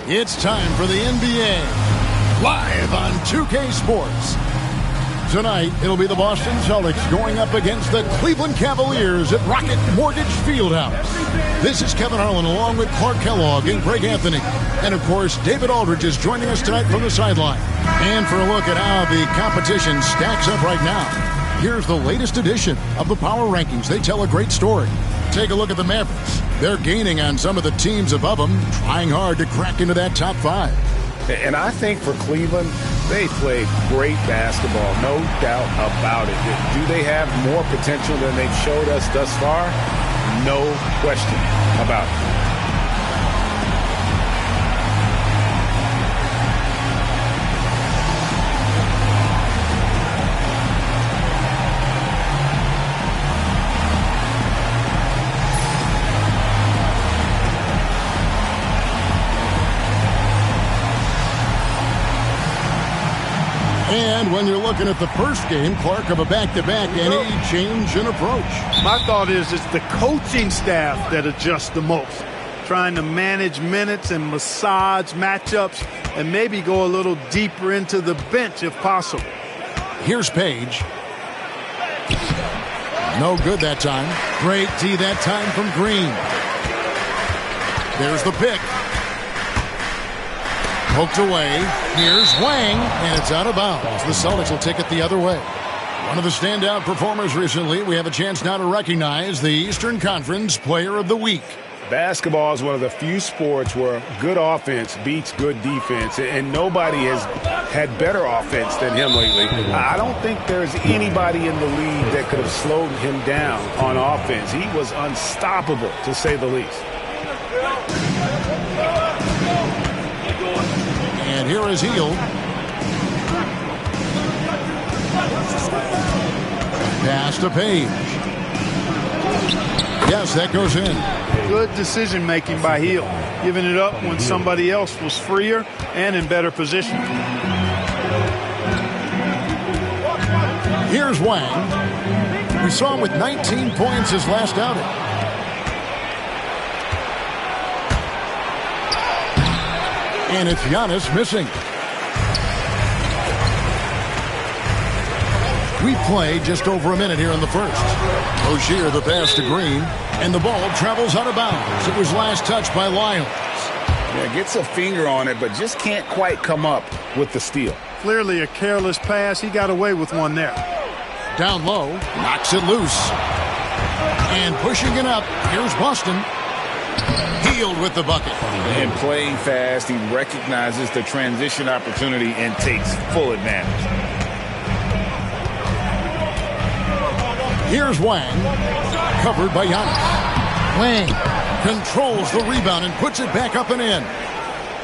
It's time for the NBA, live on 2K Sports. Tonight, it'll be the Boston Celtics going up against the Cleveland Cavaliers at Rocket Mortgage Fieldhouse. This is Kevin Harlan along with Clark Kellogg and Greg Anthony. And, of course, David Aldridge is joining us tonight from the sideline. And for a look at how the competition stacks up right now, here's the latest edition of the Power Rankings. They tell a great story. Take a look at the Mavericks. They're gaining on some of the teams above them, trying hard to crack into that top five. And I think for Cleveland, they play great basketball, no doubt about it. Do they have more potential than they've showed us thus far? No question about it. And when you're looking at the first game, Clark, of a back-to-back, any change in approach? My thought is it's the coaching staff that adjusts the most, trying to manage minutes and massage matchups and maybe go a little deeper into the bench if possible. Here's Page. No good that time. Great D that time from Green. There's the pick. Poked away. Here's Wang, and it's out of bounds. The Celtics will take it the other way. One of the standout performers recently. We have a chance now to recognize the Eastern Conference Player of the Week. Basketball is one of the few sports where good offense beats good defense, and nobody has had better offense than him lately. I don't think there's anybody in the league that could have slowed him down on offense. He was unstoppable, to say the least. And here is Hield. Pass to Page. Yes, that goes in. Good decision-making by Hield, giving it up when somebody else was freer and in better position. Here's Wang. We saw him with 19 points his last outing. And it's Giannis missing. We play just over a minute here in the first. Rozier the pass to Green, and the ball travels out of bounds. It was last touched by Lyons. Yeah, gets a finger on it, but just can't quite come up with the steal. Clearly a careless pass. He got away with one there. Down low, knocks it loose. And pushing it up, here's Boston. Hield with the bucket. And playing fast, he recognizes the transition opportunity and takes full advantage. Here's Wang, covered by Giannis. Wang controls the rebound and puts it back up and in.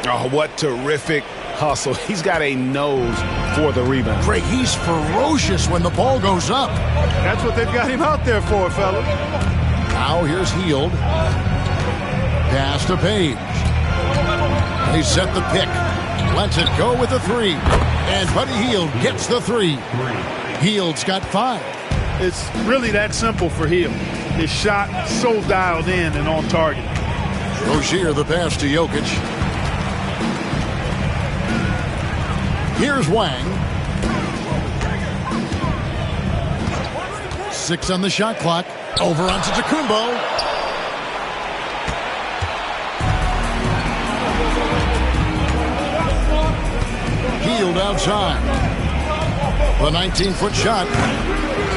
Oh, what terrific hustle. He's got a nose for the rebound. Greg, he's ferocious when the ball goes up. That's what they've got him out there for, fella. Now here's Hield. Pass to Page. They set the pick. Lets it go with the three. And Buddy Hield gets the three. Hield's got 5. It's really that simple for Hield. His shot so dialed in and on target. Rozier the pass to Jokic. Here's Wang. 6 on the shot clock. Over onto Antetokounmpo. Hield outside. The 19-foot shot.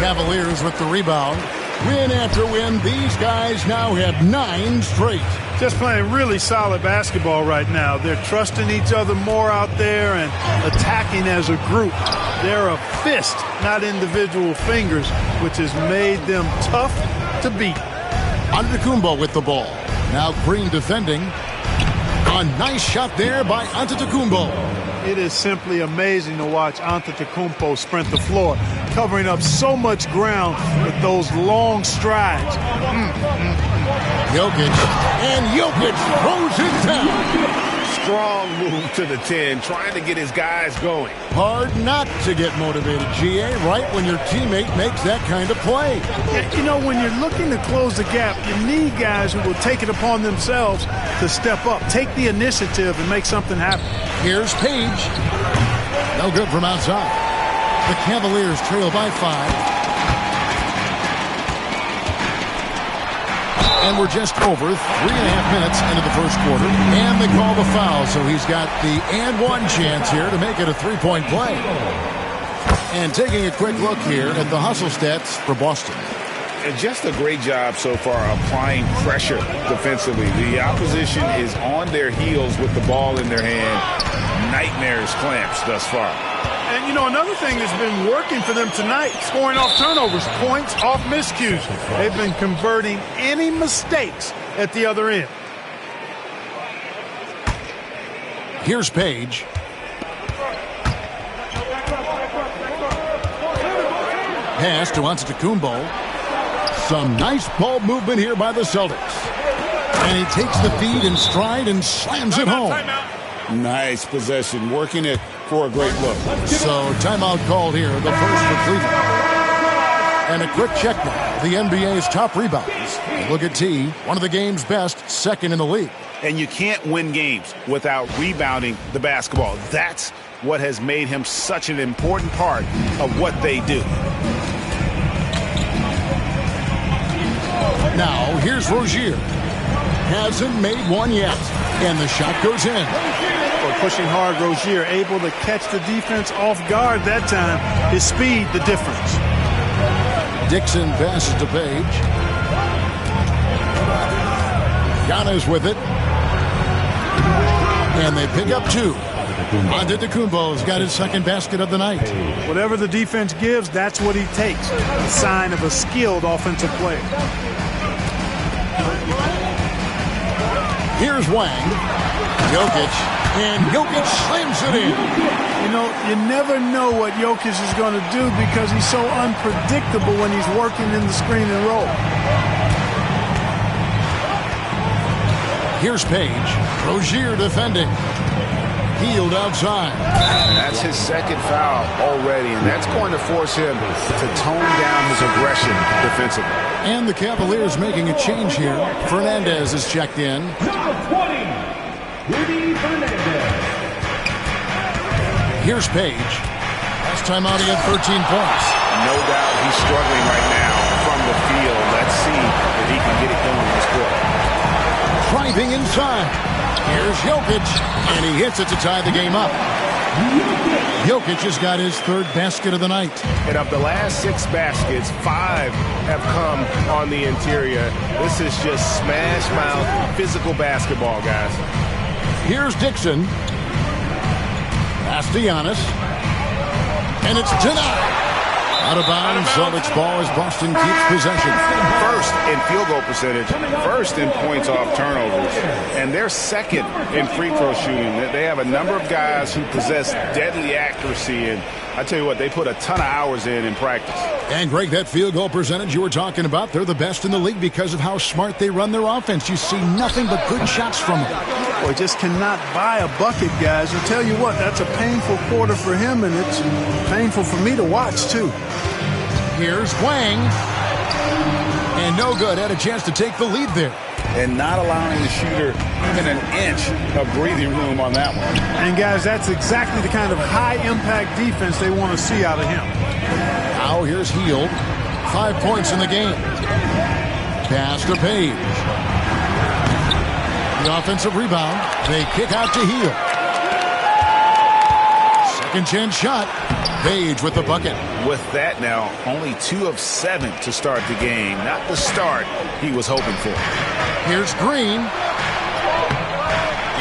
Cavaliers with the rebound. Win after win, these guys now have 9 straight. Just playing really solid basketball right now. They're trusting each other more out there and attacking as a group. They're a fist, not individual fingers, which has made them tough to beat. Antetokounmpo with the ball. Now Green defending. A nice shot there by Antetokounmpo. It is simply amazing to watch Antetokounmpo sprint the floor, covering up so much ground with those long strides. Jokic, and Jokic throws it down. strong move to the 10, trying to get his guys going. Hard not to get motivated, GA, right when your teammate makes that kind of play. Yeah, you know, when you're looking to close the gap, you need guys who will take it upon themselves to step up, take the initiative, and make something happen. Here's Page. No good from outside. The Cavaliers trail by 5. And we're just over 3.5 minutes into the first quarter. And they call the foul, so he's got the and one chance here to make it a three-point play. And taking a quick look here at the hustle stats for Boston. And just a great job so far applying pressure defensively. The opposition is on their heels with the ball in their hand. Nightmares clamps thus far. And, you know, another thing that's been working for them tonight, scoring off turnovers, points off miscues. They've been converting any mistakes at the other end. Here's Page. Pass to Antetokounmpo. Some nice ball movement here by the Celtics. And he takes the feed in stride and slams it home. Nice possession, working it for a great look. So timeout called here, the first for Cleveland. And a quick check now. The NBA's top rebounds. Look at T, one of the game's best, second in the league. And you can't win games without rebounding the basketball. That's what has made him such an important part of what they do. Now, here's Rozier. Hasn't made one yet. And the shot goes in. Pushing hard, Rozier able to catch the defense off guard that time. His speed, the difference. Dixon passes to Page. Giannis with it. And they pick up 2. Antetokounmpo's got his second basket of the night. Whatever the defense gives, that's what he takes. A sign of a skilled offensive player. Here's Wang. Jokic. And Jokic slams it in. You know, you never know what Jokic is going to do because he's so unpredictable when he's working in the screen and roll. Here's Page. Rozier defending. Healed outside. And that's his second foul already, and that's going to force him to tone down his aggression defensively. And the Cavaliers making a change here. Fernandez is checked in. Here's Page. Last time out, he had 13 points. No doubt he's struggling right now from the field. Let's see if he can get it going in this quarter. Driving inside. Here's Jokic. And he hits it to tie the game up. Jokic has got his third basket of the night. And of the last 6 baskets, 5 have come on the interior. This is just smash mouth, physical basketball, guys. Here's Dixon. Pass to Giannis. And it's denied. Out of bounds. Celtics ball as Boston keeps possession. First in field goal percentage. First in points off turnovers. And they're second in free throw shooting. They have a number of guys who possess deadly accuracy. And I tell you what, they put a ton of hours in practice. And Greg, that field goal percentage you were talking about, they're the best in the league because of how smart they run their offense. You see nothing but good shots from them. Well, just cannot buy a bucket, guys. I'll tell you what, that's a painful quarter for him, and it's painful for me to watch, too. Here's Wang. And no good. Had a chance to take the lead there. And not allowing the shooter even an inch of breathing room on that one. And, guys, that's exactly the kind of high-impact defense they want to see out of him. Now here's Hield. 5 points in the game. Pass to Page. The offensive rebound. They kick out to Hield. Second chance shot. Page with the bucket. With that now, only 2 of 7 to start the game. Not the start he was hoping for. Here's Green.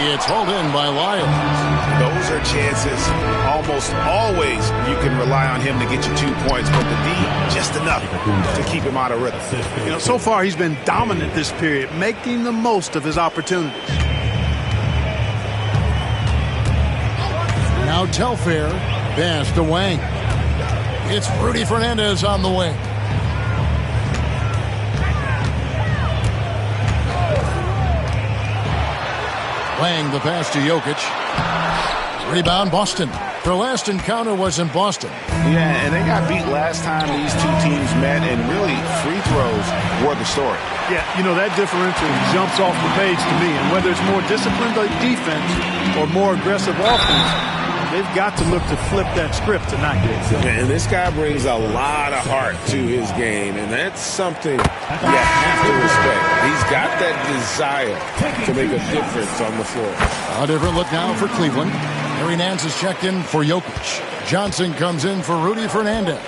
It's hauled in by Lyles. Those are chances almost always you can rely on him to get you 2 points, but the D, just enough to keep him out of rhythm. You know, so far he's been dominant this period, making the most of his opportunities. Now Telfair, pass to Wang. It's Rudy Fernandez on the wing. Playing the pass to Jokic. Rebound, Boston. Their last encounter was in Boston. Yeah, and they got beat last time these two teams met, and really free throws were the story. Yeah, you know, that differential jumps off the page to me. And whether it's more disciplined defense or more aggressive offense, they've got to look to flip that script tonight. And this guy brings a lot of heart to his game, and that's something you have to respect. He's got that desire to make a difference on the floor. A different look now for Cleveland. Harry Nance is checked in for Jokic. Johnson comes in for Rudy Fernandez.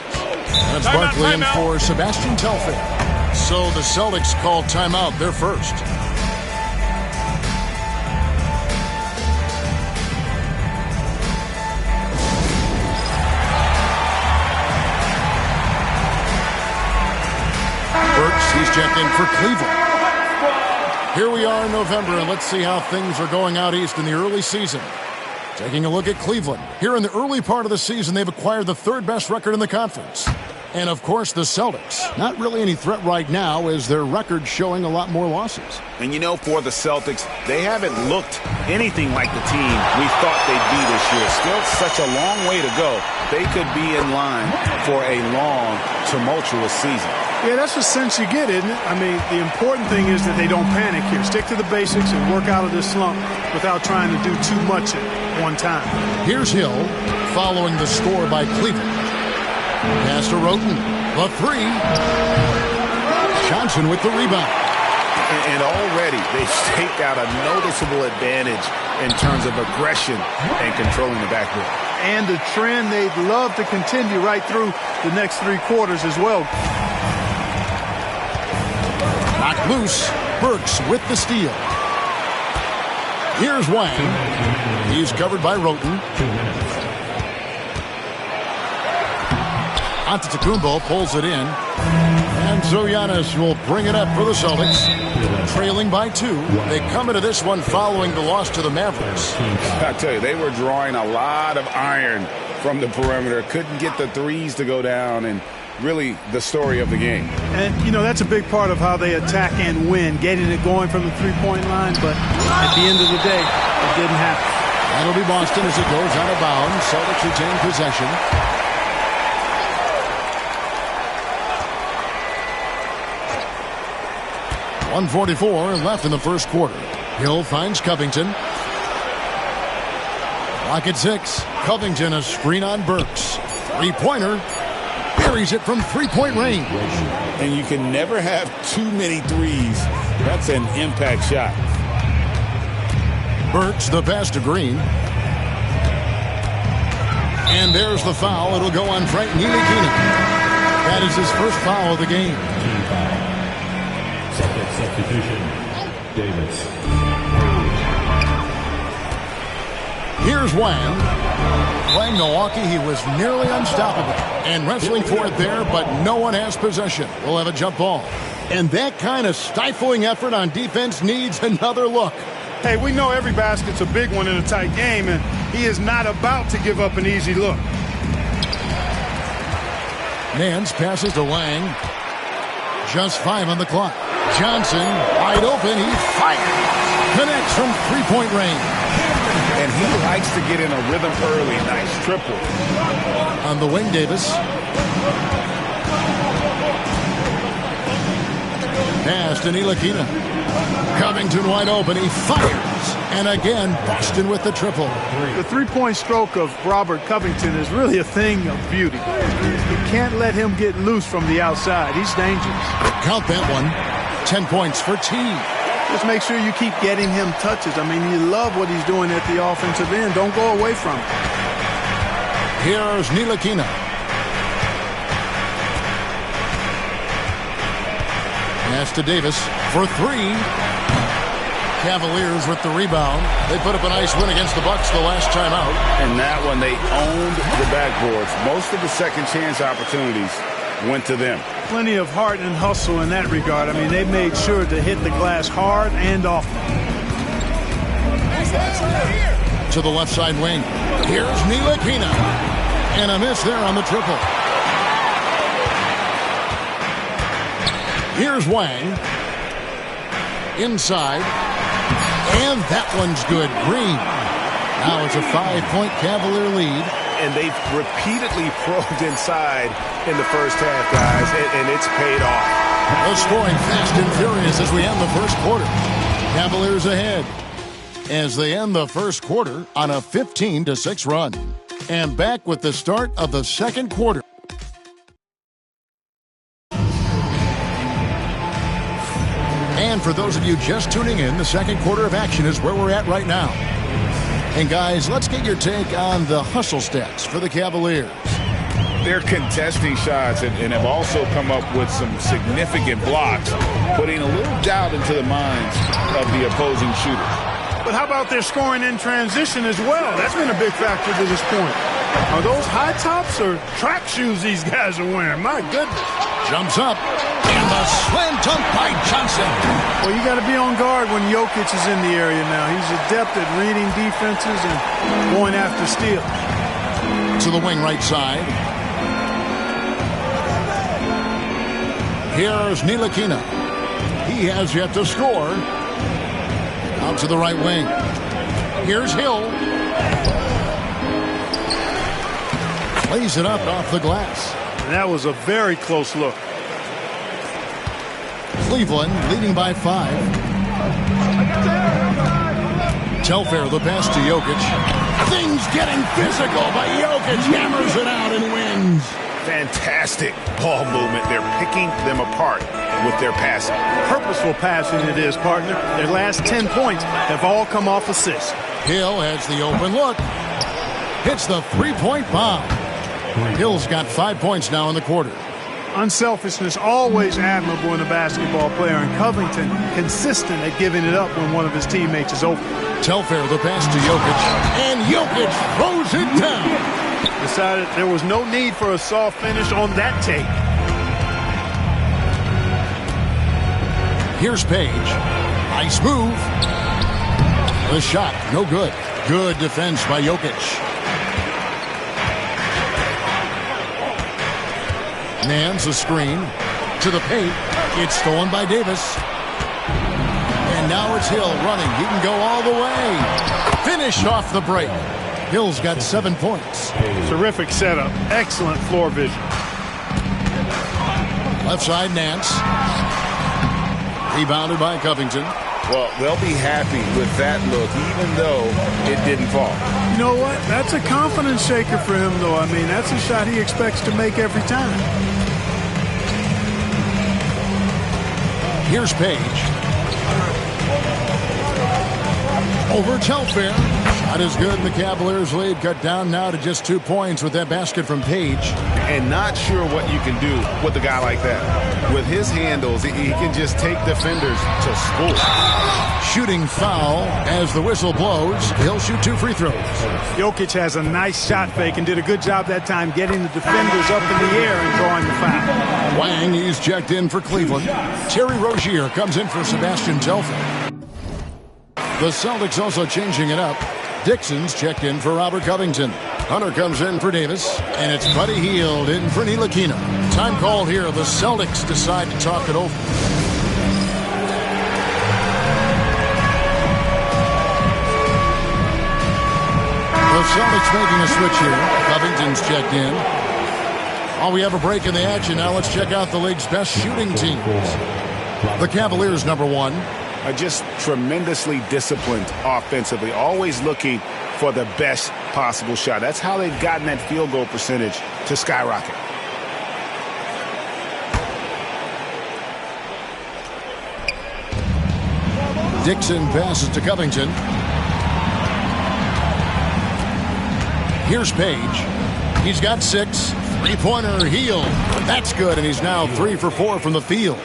That's Barkley in for Sebastian Telfair. So the Celtics call timeout. They're first. Burks, he's checked in for Cleveland. Here we are in November, and let's see how things are going out east in the early season. Taking a look at Cleveland. Here in the early part of the season, they've acquired the third best record in the conference. And, of course, the Celtics. Not really any threat right now as their record showing a lot more losses. And, you know, for the Celtics, they haven't looked anything like the team we thought they'd be this year. Still such a long way to go. They could be in line for a long, tumultuous season. Yeah, that's the sense you get, isn't it? I mean, the important thing is that they don't panic here. Stick to the basics and work out of this slump without trying to do too much at one time. Here's Hill following the score by Cleveland. Pass to Roten. The three. Johnson with the rebound. And already they've staked out a noticeable advantage in terms of aggression and controlling the backcourt. And the trend they'd love to continue right through the next three quarters as well. Knocked loose. Burks with the steal. Here's Wang. He's covered by Roten. Antetokounmpo pulls it in. And so Giannis will bring it up for the Celtics. Trailing by 2. They come into this one following the loss to the Mavericks. I tell you, they were drawing a lot of iron from the perimeter. Couldn't get the threes to go down, and really the story of the game. And, you know, that's a big part of how they attack and win, getting it going from the three-point line. But at the end of the day, it didn't happen. That'll be Boston as it goes out of bounds. Celtics retain possession. 1:44 left in the first quarter. Hill finds Covington. Lock at 6. Covington a screen on Burks. Three-pointer. Buries it from three-point range. And you can never have too many threes. That's an impact shot. Burks the pass to Green. And there's the foul. It'll go on Frank Ntilikina. That is his first foul of the game. Second substitution, Davis. Here's Wang. Playing Milwaukee, he was nearly unstoppable. And wrestling for it there, but no one has possession. We'll have a jump ball. And that kind of stifling effort on defense needs another look. Hey, we know every basket's a big one in a tight game, and he is not about to give up an easy look. Nance passes to Wang. Just 5 on the clock. Johnson, wide open, he fires. Connects from three-point range. And he likes to get in a rhythm early. Nice triple. On the wing, Davis. Pass to Ntilikina. Covington wide open, he fires. And again, Boston with the triple. The three-point stroke of Robert Covington is really a thing of beauty. You can't let him get loose from the outside. He's dangerous. Count that one. 10 points for T. Just make sure you keep getting him touches. I mean, you love what he's doing at the offensive end. Don't go away from it. Here's Ntilikina. Pass to Davis for 3. Cavaliers with the rebound. They put up a nice win against the Bucks the last time out. And that one, they owned the backboards. Most of the second chance opportunities went to them. Plenty of heart and hustle in that regard. I mean, they made sure to hit the glass hard and often. To the left side wing. Here's Ntilikina. And a miss there on the triple. Here's Wang. Inside. And that one's good. Green. Now it's a 5-point Cavalier lead. And they've repeatedly probed inside in the first half, guys, and it's paid off. Well, scoring fast and furious as we end the first quarter. Cavaliers ahead as they end the first quarter on a 15-6 run. And back with the start of the second quarter. And for those of you just tuning in, the second quarter of action is where we're at right now. And guys, let's get your take on the hustle stats for the Cavaliers. They're contesting shots and have also come up with some significant blocks, putting a little doubt into the minds of the opposing shooters. But how about their scoring in transition as well? That's been a big factor to this point. Are those high tops or track shoes these guys are wearing? My goodness. Jumps up. And the slam dunk by Johnson. Well, you got to be on guard when Jokic is in the area now. He's adept at reading defenses and going after steals. To the wing right side. Here's Ntilikina. He has yet to score. Out to the right wing. Here's Hill. Plays it up off the glass. And that was a very close look. Cleveland leading by 5. Telfair the pass to Jokic. Things getting physical, but Jokic hammers it out and wins. Fantastic ball movement. They're picking them apart with their passing. Purposeful passing it is, partner. Their last 10 points have all come off assists. Hill has the open look. Hits the three-point bomb. Hill's got 5 points now in the quarter. Unselfishness always admirable in a basketball player, and Covington consistent at giving it up when one of his teammates is open. Telfair the pass to Jokic, and Jokic throws it down. Decided there was no need for a soft finish on that tape. Here's Page. Nice move. The shot, no good. Good defense by Jokic. Nance a screen to the paint. It's stolen by Davis. And now it's Hill running. He can go all the way. Finished off the break. Hill's got 7 points. Terrific setup. Excellent floor vision. Left side, Nance. Rebounded by Covington. Well, they'll be happy with that look, even though it didn't fall. You know what? That's a confidence shaker for him, though. I mean, that's a shot he expects to make every time. Here's Page. Over Telfair. Shot is good, and the Cavaliers' lead cut down now to just 2 points with that basket from Page. And not sure what you can do with a guy like that. With his handles, he can just take defenders to school. Shooting foul as the whistle blows. He'll shoot 2 free throws. Jokic has a nice shot fake and did a good job that time getting the defenders up in the air and drawing the foul. Wang, he's checked in for Cleveland. Terry Rozier comes in for Sebastian Telfair. The Celtics also changing it up. Dixon's checked in for Robert Covington. Hunter comes in for Davis, and it's Buddy Hield in for Ntilikina. Time called here. The Celtics decide to talk it over. The Celtics making a switch here. Covington's checked in. Oh, we have a break in the action. Now let's check out the league's best shooting teams. The Cavaliers, number 1. Are just tremendously disciplined offensively, always looking for the best possible shot. That's how they've gotten that field goal percentage to skyrocket. Dixon passes to Covington. Here's Page. He's got 6. Three-pointer, Hield. That's good, and he's now 3 for 4 from the field.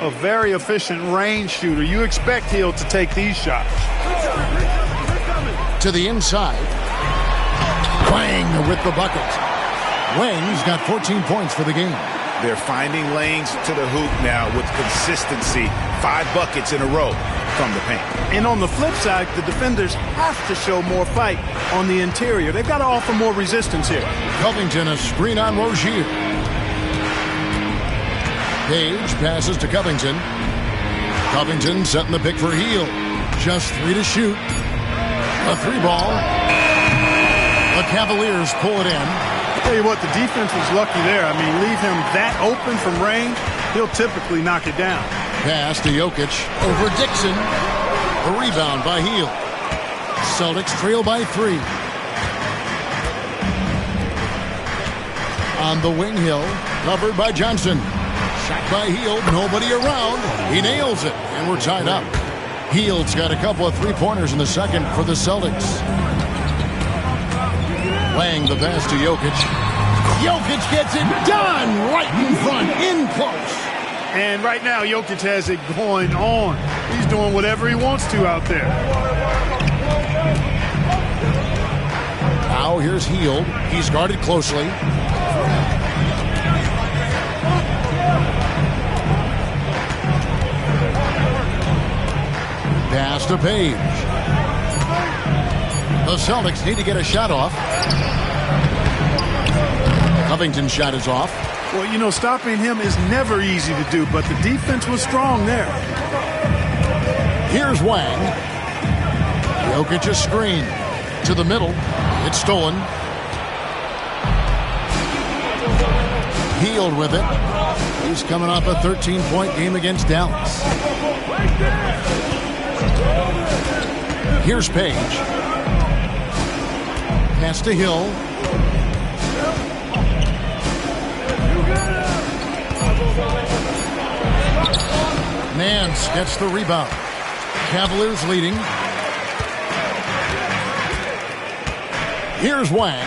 A very efficient range shooter. You expect Hield to take these shots. To the inside. Wang with the bucket. Wang's got 14 points for the game. They're finding lanes to the hoop now with consistency. 5 buckets in a row from the paint. And on the flip side, the defenders have to show more fight on the interior. They've got to offer more resistance here. Covington, a screen on Rozier. Page passes to Covington. Covington setting the pick for Hield. Just 3 to shoot. A 3-ball. The Cavaliers pull it in. Tell you what, the defense was lucky there. I mean, leave him that open from range, he'll typically knock it down. Pass to Jokic over Dixon. A rebound by Hield. Celtics trail by 3. On the wing, Hill, covered by Johnson. Shot by Hield, nobody around. He nails it, and we're tied up. Hield's got a couple of 3-pointers in the second for the Celtics. Laying the pass to Jokic. Jokic gets it done right in front, in close. And right now, Jokic has it going on. He's doing whatever he wants to out there. Now here's Hield. He's guarded closely. Pass to Page. The Celtics need to get a shot off. Covington's shot is off. Well, you know, stopping him is never easy to do, but the defense was strong there. Here's Wang. Jokic a screen. To the middle. It's stolen. Hield with it. He's coming off a 13-point game against Dallas. Here's Page. Pass to Hill. Nance gets the rebound. Cavaliers leading. Here's Wang.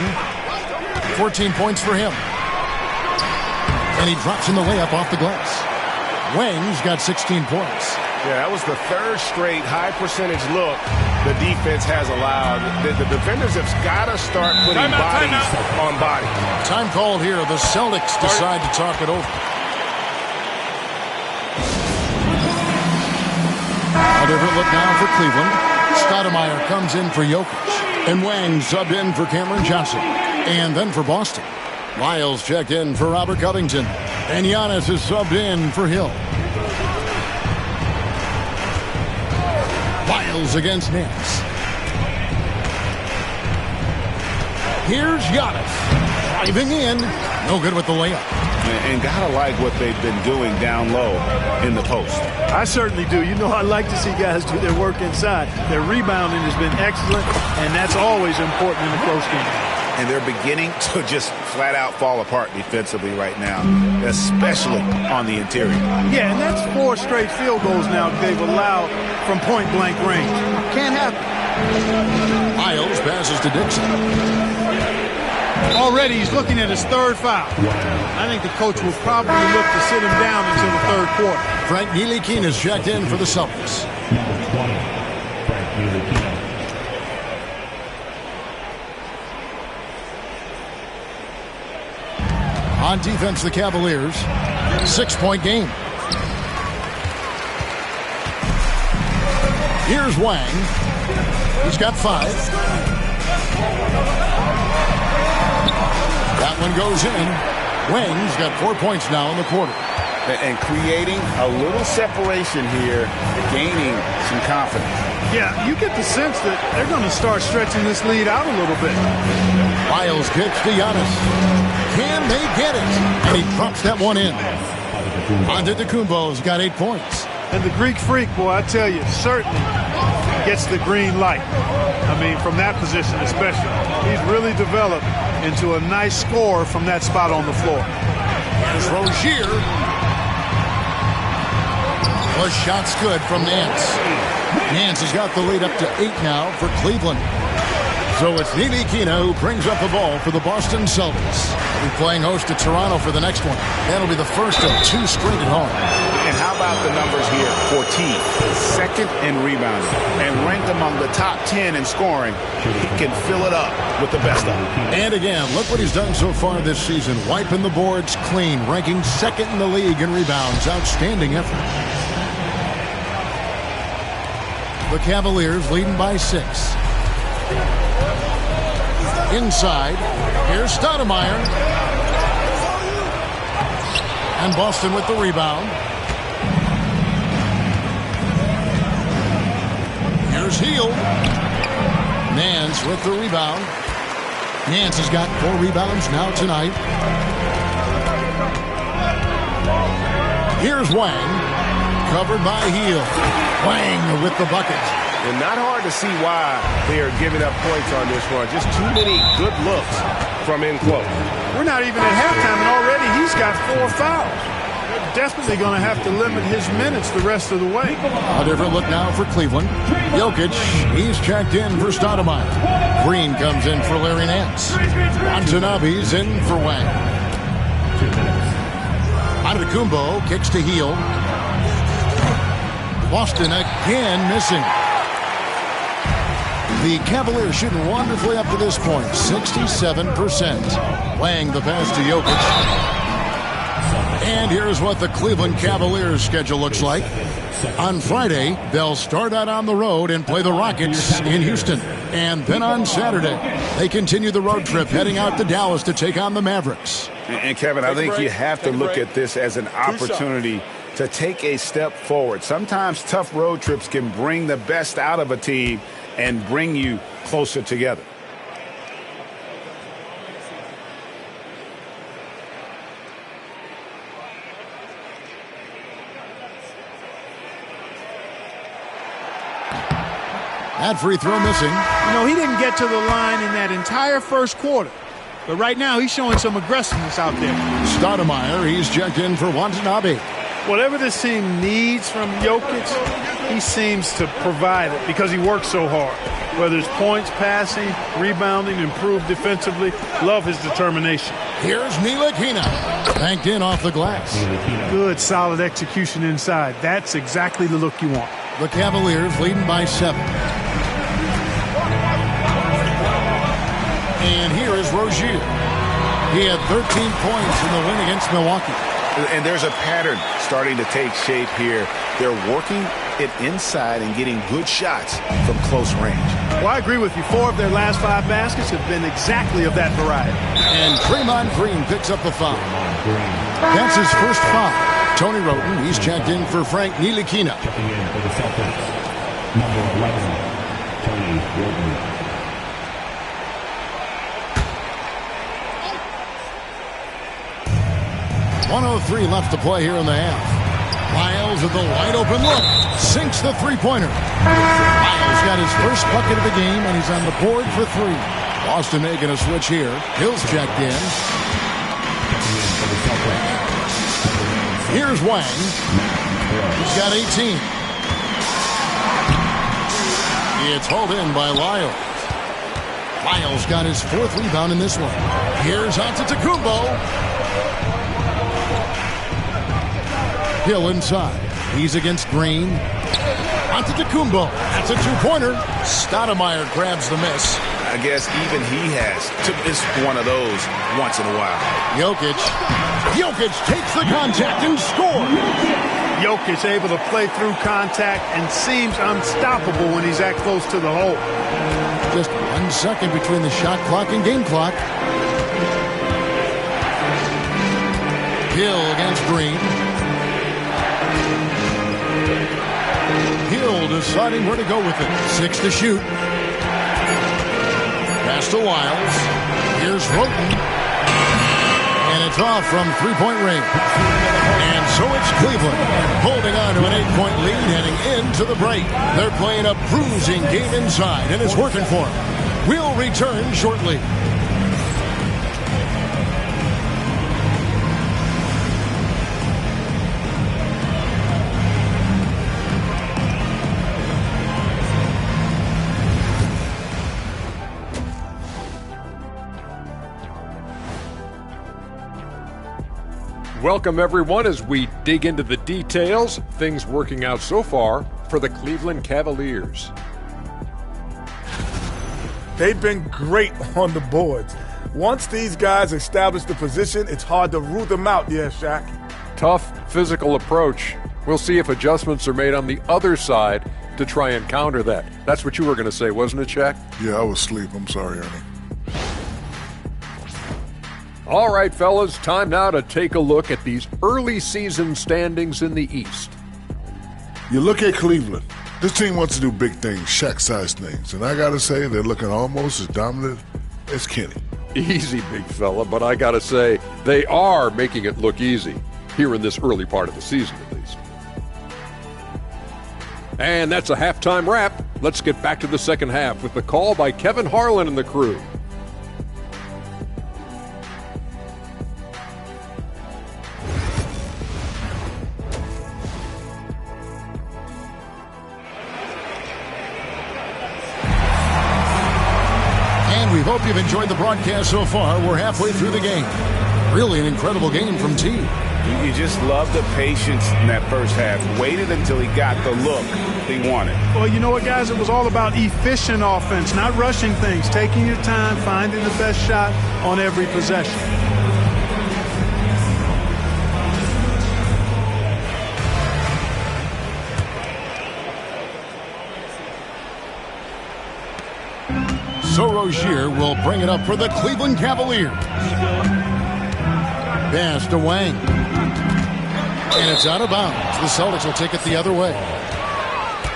14 points for him. And he drops in the layup off the glass. Wang's got 16 points. Yeah, that was the third straight high percentage look the defense has allowed. The defenders have got to start putting bodies on body. Time called here. The Celtics decide to talk it over. A different look now for Cleveland. Stoudemire comes in for Jokic. And Wang subbed in for Cameron Johnson. And then for Boston. Lyles checked in for Robert Covington. And Giannis is subbed in for Hill. Lyles against Nance. Here's Giannis. Driving in. No good with the layup. And gotta like what they've been doing down low in the post. I certainly do. You know, I like to see guys do their work inside. Their rebounding has been excellent, and that's always important in a close game. And they're beginning to just flat out fall apart defensively right now, especially on the interior. Yeah, and that's 4 straight field goals now they've allowed from point-blank range. Can't happen. Lyles passes to Dixon. Already he's looking at his 3rd foul. I think the coach will probably look to sit him down until the 3rd quarter. Frank Ntilikina is checked in for the Celtics. Frank Ntilikina. On defense, the Cavaliers. 6-point game. Here's Wang. He's got 5. That one goes in. Wang's got 4 points now in the quarter. And creating a little separation here, gaining some confidence. Yeah, you get the sense that they're going to start stretching this lead out a little bit. Lyles gets to Giannis. Can they get it? And he drops that one in. Antetokounmpo's got 8 points. And the Greek Freak, boy, I tell you, certainly gets the green light. I mean, from that position especially. He's really developed into a nice scorer from that spot on the floor. Here's Rozier. The shot's good from Nance. Nance has got the lead up to 8 now for Cleveland. So it's Ntilikina who brings up the ball for the Boston Celtics. They'll be playing host to Toronto for the next one. That'll be the first of 2 straight at home. And how about the numbers here for Teague? 2nd in rebounding and ranked among the top 10 in scoring. He can fill it up with the best of them. And again, look what he's done so far this season. Wiping the boards clean, ranking 2nd in the league in rebounds. Outstanding effort. The Cavaliers leading by 6. Inside, here's Stoudemire. And Boston with the rebound. Here's Hield. Nance with the rebound. Nance has got 4 rebounds now tonight. Here's Wang. Covered by Hield. Wang with the bucket. And not hard to see why they are giving up points on this one. Just too many good looks from in close. We're not even at halftime, and already he's got 4 fouls. They're definitely going to have to limit his minutes the rest of the way. A different look now for Cleveland. Jokic, he's checked in for Stoudemire. Green comes in for Larry Nance. Watanabe's in for Wang. 2 minutes. Antetokounmpo kicks to Hield. Boston again missing. The Cavaliers shooting wonderfully up to this point, 67%. Wang the pass to Jokic. And here's what the Cleveland Cavaliers schedule looks like. On Friday, they'll start out on the road and play the Rockets in Houston. And then on Saturday, they continue the road trip heading out to Dallas to take on the Mavericks. And Kevin, I think you have to look at this as an opportunity to take a step forward. Sometimes tough road trips can bring the best out of a team and bring you closer together. That free throw missing. You know, he didn't get to the line in that entire first quarter. But right now, he's showing some aggressiveness out there. Stoudemire, he's checked in for Watanabe. Whatever this team needs from Jokic, he seems to provide it because he works so hard. Whether it's points, passing, rebounding, improved defensively, love his determination. Here's Ntilikina, banked in off the glass. Good, solid execution inside. That's exactly the look you want. The Cavaliers leading by 7. And here is Rozier. He had 13 points in the win against Milwaukee. And there's a pattern starting to take shape here. They're working it inside and getting good shots from close range. Well, I agree with you. 4 of their last 5 baskets have been exactly of that variety. And Draymond Green picks up the foul. That's his first foul. Tony Wroten, he's checked in for Frank Ntilikina. Checking in for the Celtics. Number 11, Tony Wroten. 1:03 left to play here in the half. Lyles with the wide open look. Sinks the three-pointer. Lyles got his first bucket of the game, and he's on the board for 3. Boston making a switch here. Hill's checked in. Here's Wang. He's got 18. It's hauled in by Lyles. Lyles got his 4th rebound in this one. Here's Antetokounmpo. Hill inside. He's against Green. Antetokounmpo. That's a 2-pointer. Stoudemire grabs the miss. I guess even he has to miss one of those once in a while. Jokic takes the contact and scores. Jokic able to play through contact and seems unstoppable when he's that close to the hole. Just 1 second between the shot clock and game clock. Hill against Green. Hill deciding where to go with it. 6 to shoot. Pass to Lyles. Here's Wroten. And it's off from 3-point range. And so it's Cleveland holding on to an 8-point lead heading into the break. They're playing a bruising game inside, and it's working for them. We'll return shortly. Welcome, everyone, as we dig into the details. Things working out so far for the Cleveland Cavaliers. They've been great on the boards. Once these guys establish the position, it's hard to root them out, Shaq. Tough physical approach. We'll see if adjustments are made on the other side to try and counter that. That's what you were going to say, wasn't it, Shaq? Yeah, I was asleep. I'm sorry, Ernie. All right, fellas, time now to take a look at these early season standings in the East. You look at Cleveland. This team wants to do big things, Shaq-sized things. And I got to say, they're looking almost as dominant as Kenny. Easy, big fella, but I got to say, they are making it look easy here in this early part of the season, at least. And that's a halftime wrap. Let's get back to the second half with the call by Kevin Harlan and the crew. We hope you've enjoyed the broadcast so far. We're halfway through the game. Really an incredible game from T. You just love the patience in that first half. Waited until he got the look he wanted. Well, you know what, guys? It was all about efficient offense, not rushing things, taking your time, finding the best shot on every possession. So Rozier will bring it up for the Cleveland Cavaliers. Pass to Wang. And it's out of bounds. The Celtics will take it the other way.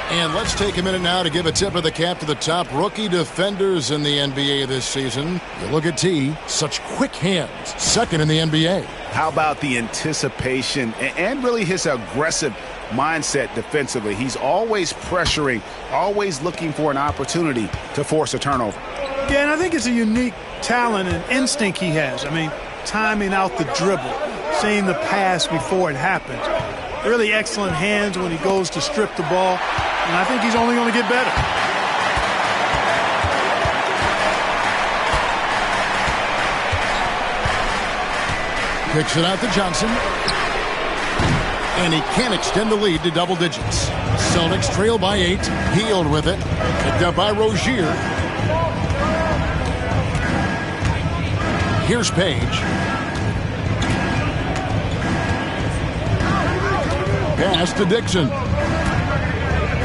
And let's take a minute now to give a tip of the cap to the top rookie defenders in the NBA this season. You look at T, such quick hands, second in the NBA. How about the anticipation and really his aggressive mindset defensively? He's always pressuring, always looking for an opportunity to force a turnover. Yeah, and I think it's a unique talent and instinct he has. I mean, timing out the dribble, seeing the pass before it happens. Really excellent hands when he goes to strip the ball, and I think he's only going to get better. Kicks it out to Johnson. And he can't extend the lead to double digits. Celtics trail by 8. Hield with it. Picked up by Rozier. Here's Page. Pass to Dixon.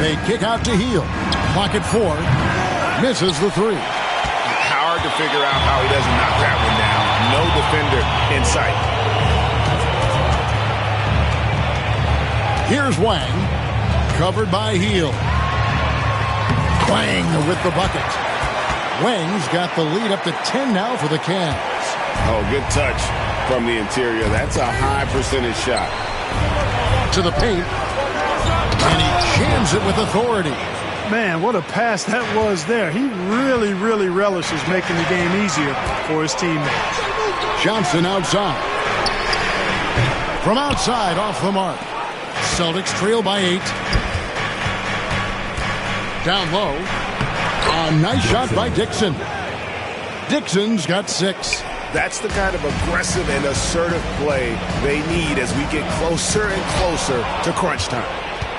They kick out to Hield. Clock at 4. Misses the 3. Hard to figure out how he doesn't knock that one down. No defender in sight. Here's Wang. Covered by Hield. Wang with the bucket. Wang's got the lead up to 10 now for the Cavs. Oh, good touch from the interior. That's a high percentage shot. To the paint. And he jams it with authority. Man, what a pass that was there. He really, really relishes making the game easier for his teammates. Johnson outside. From outside, off the mark. Celtics trail by 8. Down low. A nice shot by Dixon. Dixon's got 6. That's the kind of aggressive and assertive play they need as we get closer and closer to crunch time.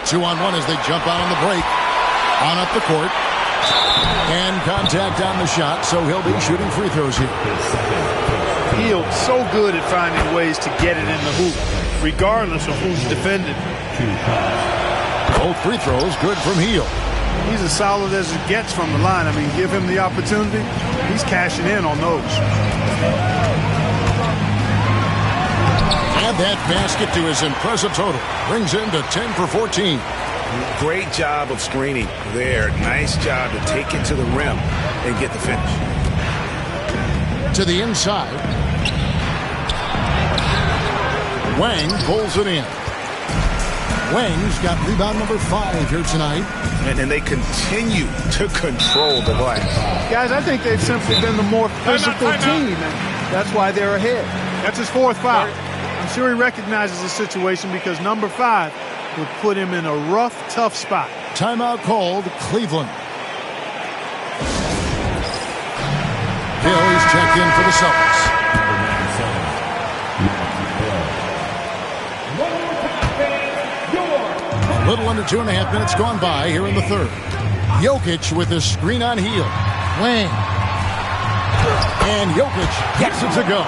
2-on-1 as they jump out on the break. On up the court. And contact on the shot, so he'll be shooting free throws here. Hield so good at finding ways to get it in the hoop, regardless of who's defending. Both free throws good from Hield. He's as solid as it gets from the line. I mean, give him the opportunity, he's cashing in on those. Add that basket to his impressive total. Brings him to 10 for 14. Great job of screening there. Nice job to take it to the rim and get the finish. To the inside. Wang pulls it in. Wang's got rebound number 5 here tonight. And they continue to control the glass. Guys, I think they've simply been the more physical team, and that's why they're ahead. That's his 4th foul. I'm sure he recognizes the situation because number 5 would put him in a rough, tough spot. Timeout called Cleveland. Hill is checked in for the Celtics. A little under 2.5 minutes gone by here in the third. Jokic with his screen on Hield. Wang. And Jokic gets it to go.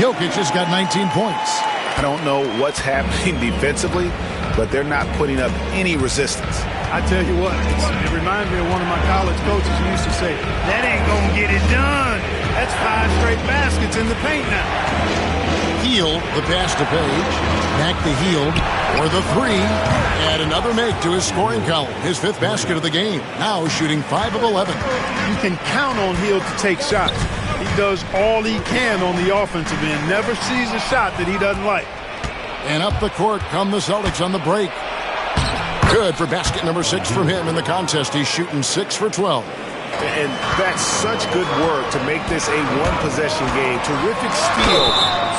Jokic has got 19 points. I don't know what's happening defensively, but they're not putting up any resistance. I tell you what, it reminds me of one of my college coaches who used to say, that ain't going to get it done. That's 5 straight baskets in the paint now. Hield, the pass to Page. Back to Hield for the 3. And another make to his scoring column. His 5th basket of the game. Now shooting 5 of 11. You can count on Hield to take shots. He does all he can on the offensive end. Never sees a shot that he doesn't like. And up the court come the Celtics on the break. Good for basket number 6 from him in the contest. He's shooting 6 for 12. And that's such good work to make this a one-possession game. Terrific steal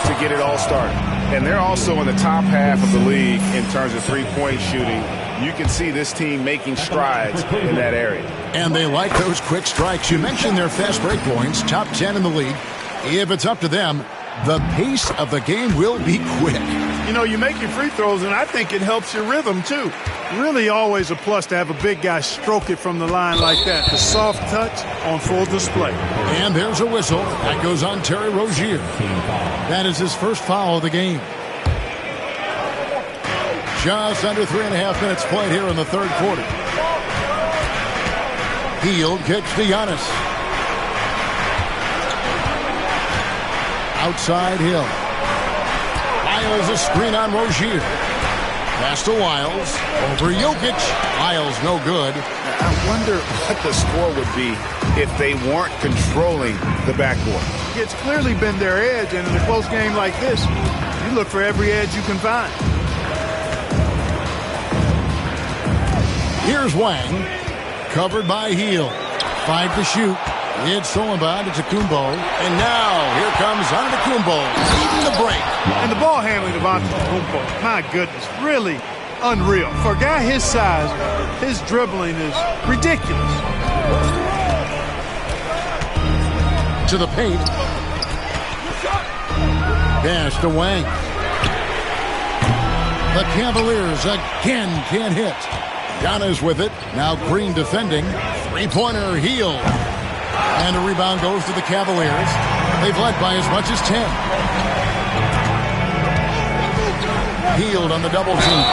to get it all started. And they're also in the top half of the league in terms of three-point shooting. You can see this team making strides in that area. And they like those quick strikes. You mentioned their fast break points, top 10 in the league. If it's up to them, the pace of the game will be quick. You know, you make your free throws, and I think it helps your rhythm, too. Really always a plus to have a big guy stroke it from the line like that. The soft touch on full display. And there's a whistle. That goes on Terry Rozier. That is his first foul of the game. Just under 3.5 minutes played here in the third quarter. Hield kicks to Giannis. Outside Hill. Lyles a screen on Rozier. Pass to Lyles. Over Jokic. Lyles no good. I wonder what the score would be if they weren't controlling the backcourt. It's clearly been their edge, and in a close game like this, you look for every edge you can find. Here's Wang. Covered by Hield. 5 to shoot. It's stolen by Antetokounmpo. And now, here comes Antetokounmpo leading the break. And the ball handling of Antetokounmpo, my goodness, really unreal. For a guy his size, his dribbling is ridiculous. To the paint. Pass to Wang. The Cavaliers again can't hit. Giannis with it. Now Green defending. Three-pointer Hield. And a rebound goes to the Cavaliers. They've led by as much as 10. Hield on the double team.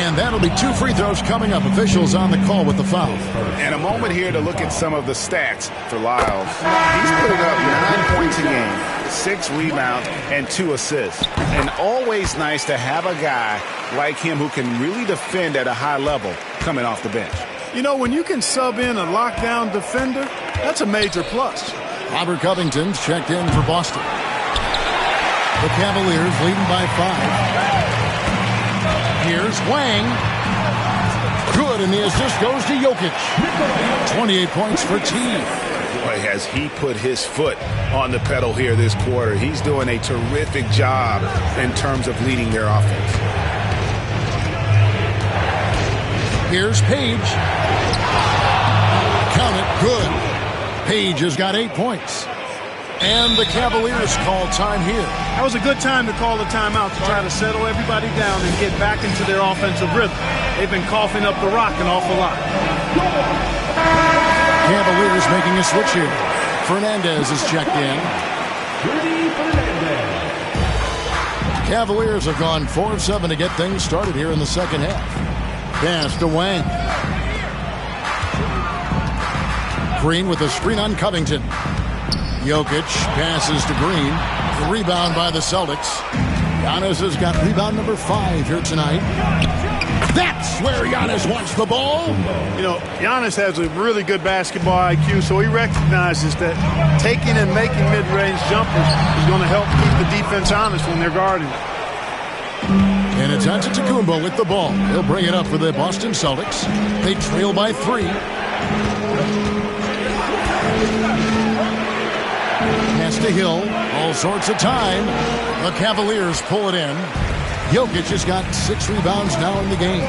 And that'll be 2 free throws coming up. Officials on the call with the foul. And a moment here to look at some of the stats for Lyles. He's putting up 9 points a game, 6 rebounds, and 2 assists. And always nice to have a guy like him who can really defend at a high level coming off the bench. You know, when you can sub in a lockdown defender, that's a major plus. Robert Covington's checked in for Boston. The Cavaliers leading by 5. Here's Wang. Good, and the assist goes to Jokic. 28 points for T. Boy, has he put his foot on the pedal here this quarter. He's doing a terrific job in terms of leading their offense. Here's Page. Count it, good. Page has got 8 points. And the Cavaliers call time here. That was a good time to call the timeout to try to settle everybody down and get back into their offensive rhythm. They've been coughing up the rock an awful lot. Cavaliers making a switch here. Fernandez is checked in. Cavaliers have gone 4 of 7 to get things started here in the second half. Pass to Wang. Green with a screen on Covington. Jokic passes to Green. The rebound by the Celtics. Giannis has got rebound number 5 here tonight. That's where Giannis wants the ball. You know, Giannis has a really good basketball IQ, so he recognizes that taking and making mid-range jumpers is going to help keep the defense honest when they're guarding. And it's Antetokounmpo with the ball. He'll bring it up for the Boston Celtics. They trail by 3. Pass to Hill. All sorts of time. The Cavaliers pull it in. Jokic has got 6 rebounds now in the game.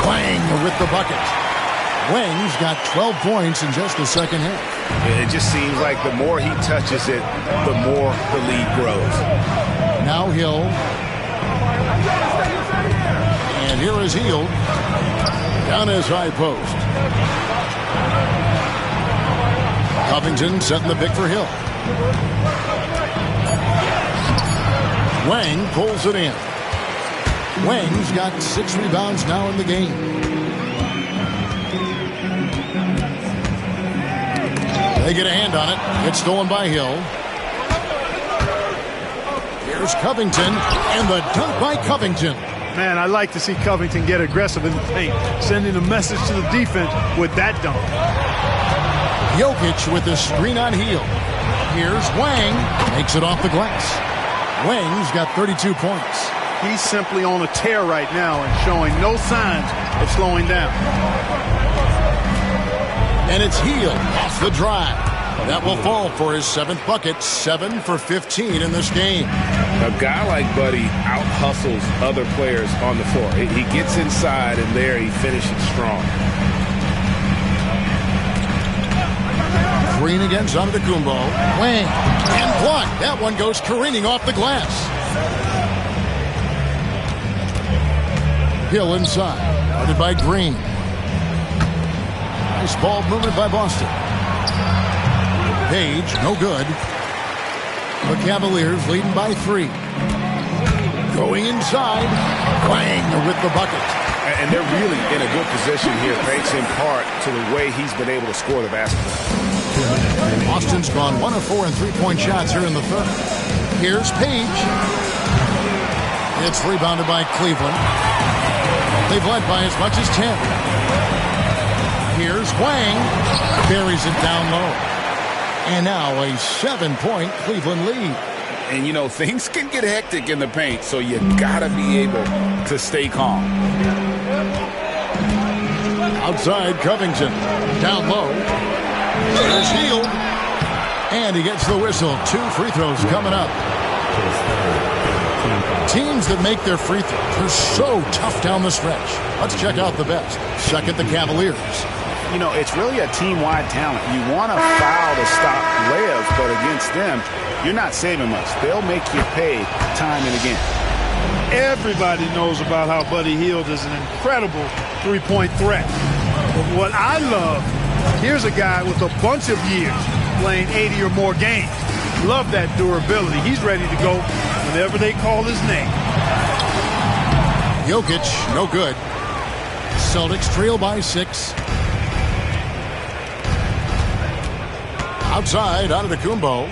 Wang with the bucket. Wang's got 12 points in just the second half. It just seems like the more he touches it, the more the lead grows. Now Hill. And here is Hield. Down his high post. Covington setting the pick for Hill. Wang pulls it in. Wang's got 6 rebounds now in the game. They get a hand on it. It's stolen by Hill. Here's Covington, and the dunk by Covington. Man, I like to see Covington get aggressive in the paint, sending a message to the defense with that dunk. Jokic with the screen on Hill. Here's Wang, makes it off the glass. Wang's got 32 points. He's simply on a tear right now and showing no signs of slowing down. And it's Hill off the drive. That will fall for his 7th bucket, 7 for 15 in this game. A guy like Buddy out-hustles other players on the floor. He gets inside, and there he finishes strong. Green against Antetokounmpo. Wang. And blocked. That one goes careening off the glass. Hill inside. Guarded by Green. Nice ball movement by Boston. Page, no good. The Cavaliers leading by 3. Going inside. Wang with the bucket. And they're really in a good position here, thanks in part to the way he's been able to score the basketball. Boston's gone 1 of 4 in 3-point shots here in the 3rd. Here's Page. It's rebounded by Cleveland. They've led by as much as 10. Here's Wang. Buries it down low. And now a 7-point Cleveland lead. And, you know, things can get hectic in the paint, so you got to be able to stay calm. Outside, Covington. Down low. There's Hill. And he gets the whistle. 2 free throws coming up. Teams that make their free throws are so tough down the stretch. Let's check out the best. Second, the Cavaliers. You know, it's really a team-wide talent. You want to foul to stop layups, but against them, you're not saving much. They'll make you pay time and again. Everybody knows about how Buddy Hield is an incredible three-point threat. But what I love, here's a guy with a bunch of years playing 80 or more games. Love that durability. He's ready to go whenever they call his name. Jokic, no good. Celtics trail by 6. Outside, Antetokounmpo.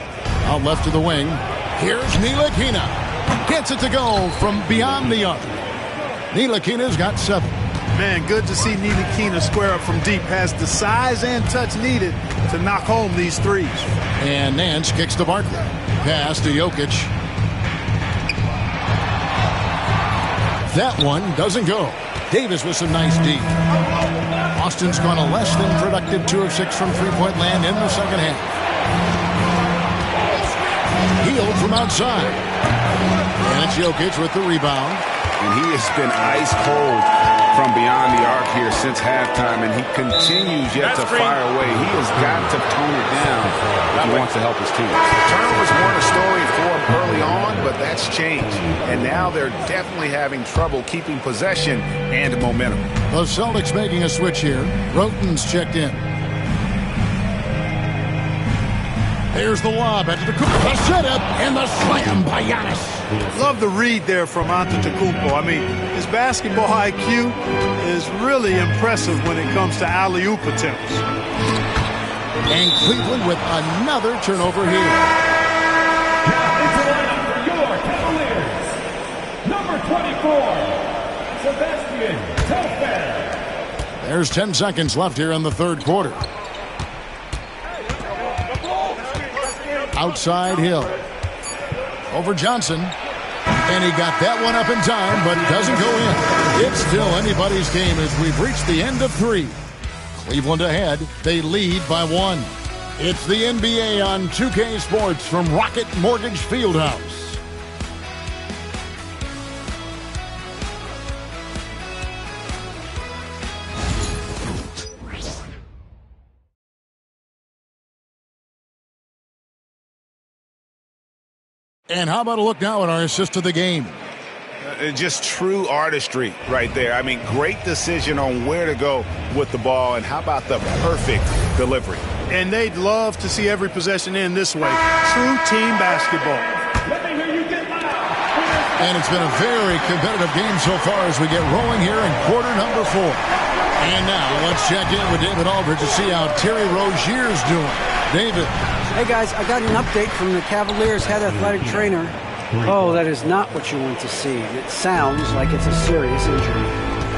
Out left to the wing. Here's Ntilikina. Gets it to go from beyond the arc. Ntilikina's got 7. Man, good to see Ntilikina square up from deep. Has the size and touch needed to knock home these threes. And Nance kicks to Barkley. Pass to Jokic. That one doesn't go. Davis with some nice deep. Boston's gone a less than productive 2 of 6 from 3-point land in the second half. Hield from outside. And it's Jokic with the rebound. And he has been ice cold from beyond the arc here since halftime, and he continues yet to fire away. He has got to tone it down if he wants to help his team. Turnovers weren't a story for him early on, but that's changed. And now they're definitely having trouble keeping possession and momentum. The Celtics making a switch here. Roten's checked in. There's the lob after the setup and the slam by Giannis. Love the read there from Antetokounmpo. I mean, his basketball IQ is really impressive when it comes to alley-oop attempts. And Cleveland with another turnover here. Now into the lineup for your Cavaliers, number 24, Sebastian Telfair. There's 10 seconds left here in the 3rd quarter. Outside Hill. Over Johnson. And he got that one up in time, but it doesn't go in. It's still anybody's game as we've reached the end of 3. Cleveland ahead. They lead by 1. It's the NBA on 2K Sports from Rocket Mortgage Fieldhouse. And how about a look now at our assist to the game? Just true artistry right there. I mean, great decision on where to go with the ball, and how about the perfect delivery? And they'd love to see every possession end this way. True team basketball. Let me hear you get loud. And it's been a very competitive game so far as we get rolling here in quarter number 4. And now let's check in with David Aldridge to see how Terry Rozier's doing. David. Hey, guys, I got an update from the Cavaliers head athletic trainer. Oh, that is not what you want to see. It sounds like it's a serious injury.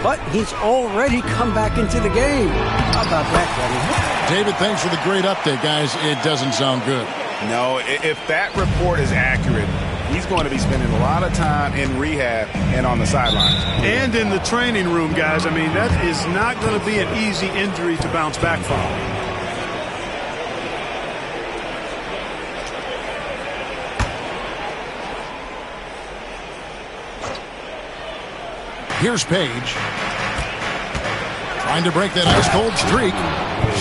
But he's already come back into the game. How about that, buddy? David, thanks for the great update, guys. It doesn't sound good. No, if that report is accurate, he's going to be spending a lot of time in rehab and on the sidelines. And in the training room, guys. I mean, that is not going to be an easy injury to bounce back from. Here's Page. Trying to break that ice-cold streak.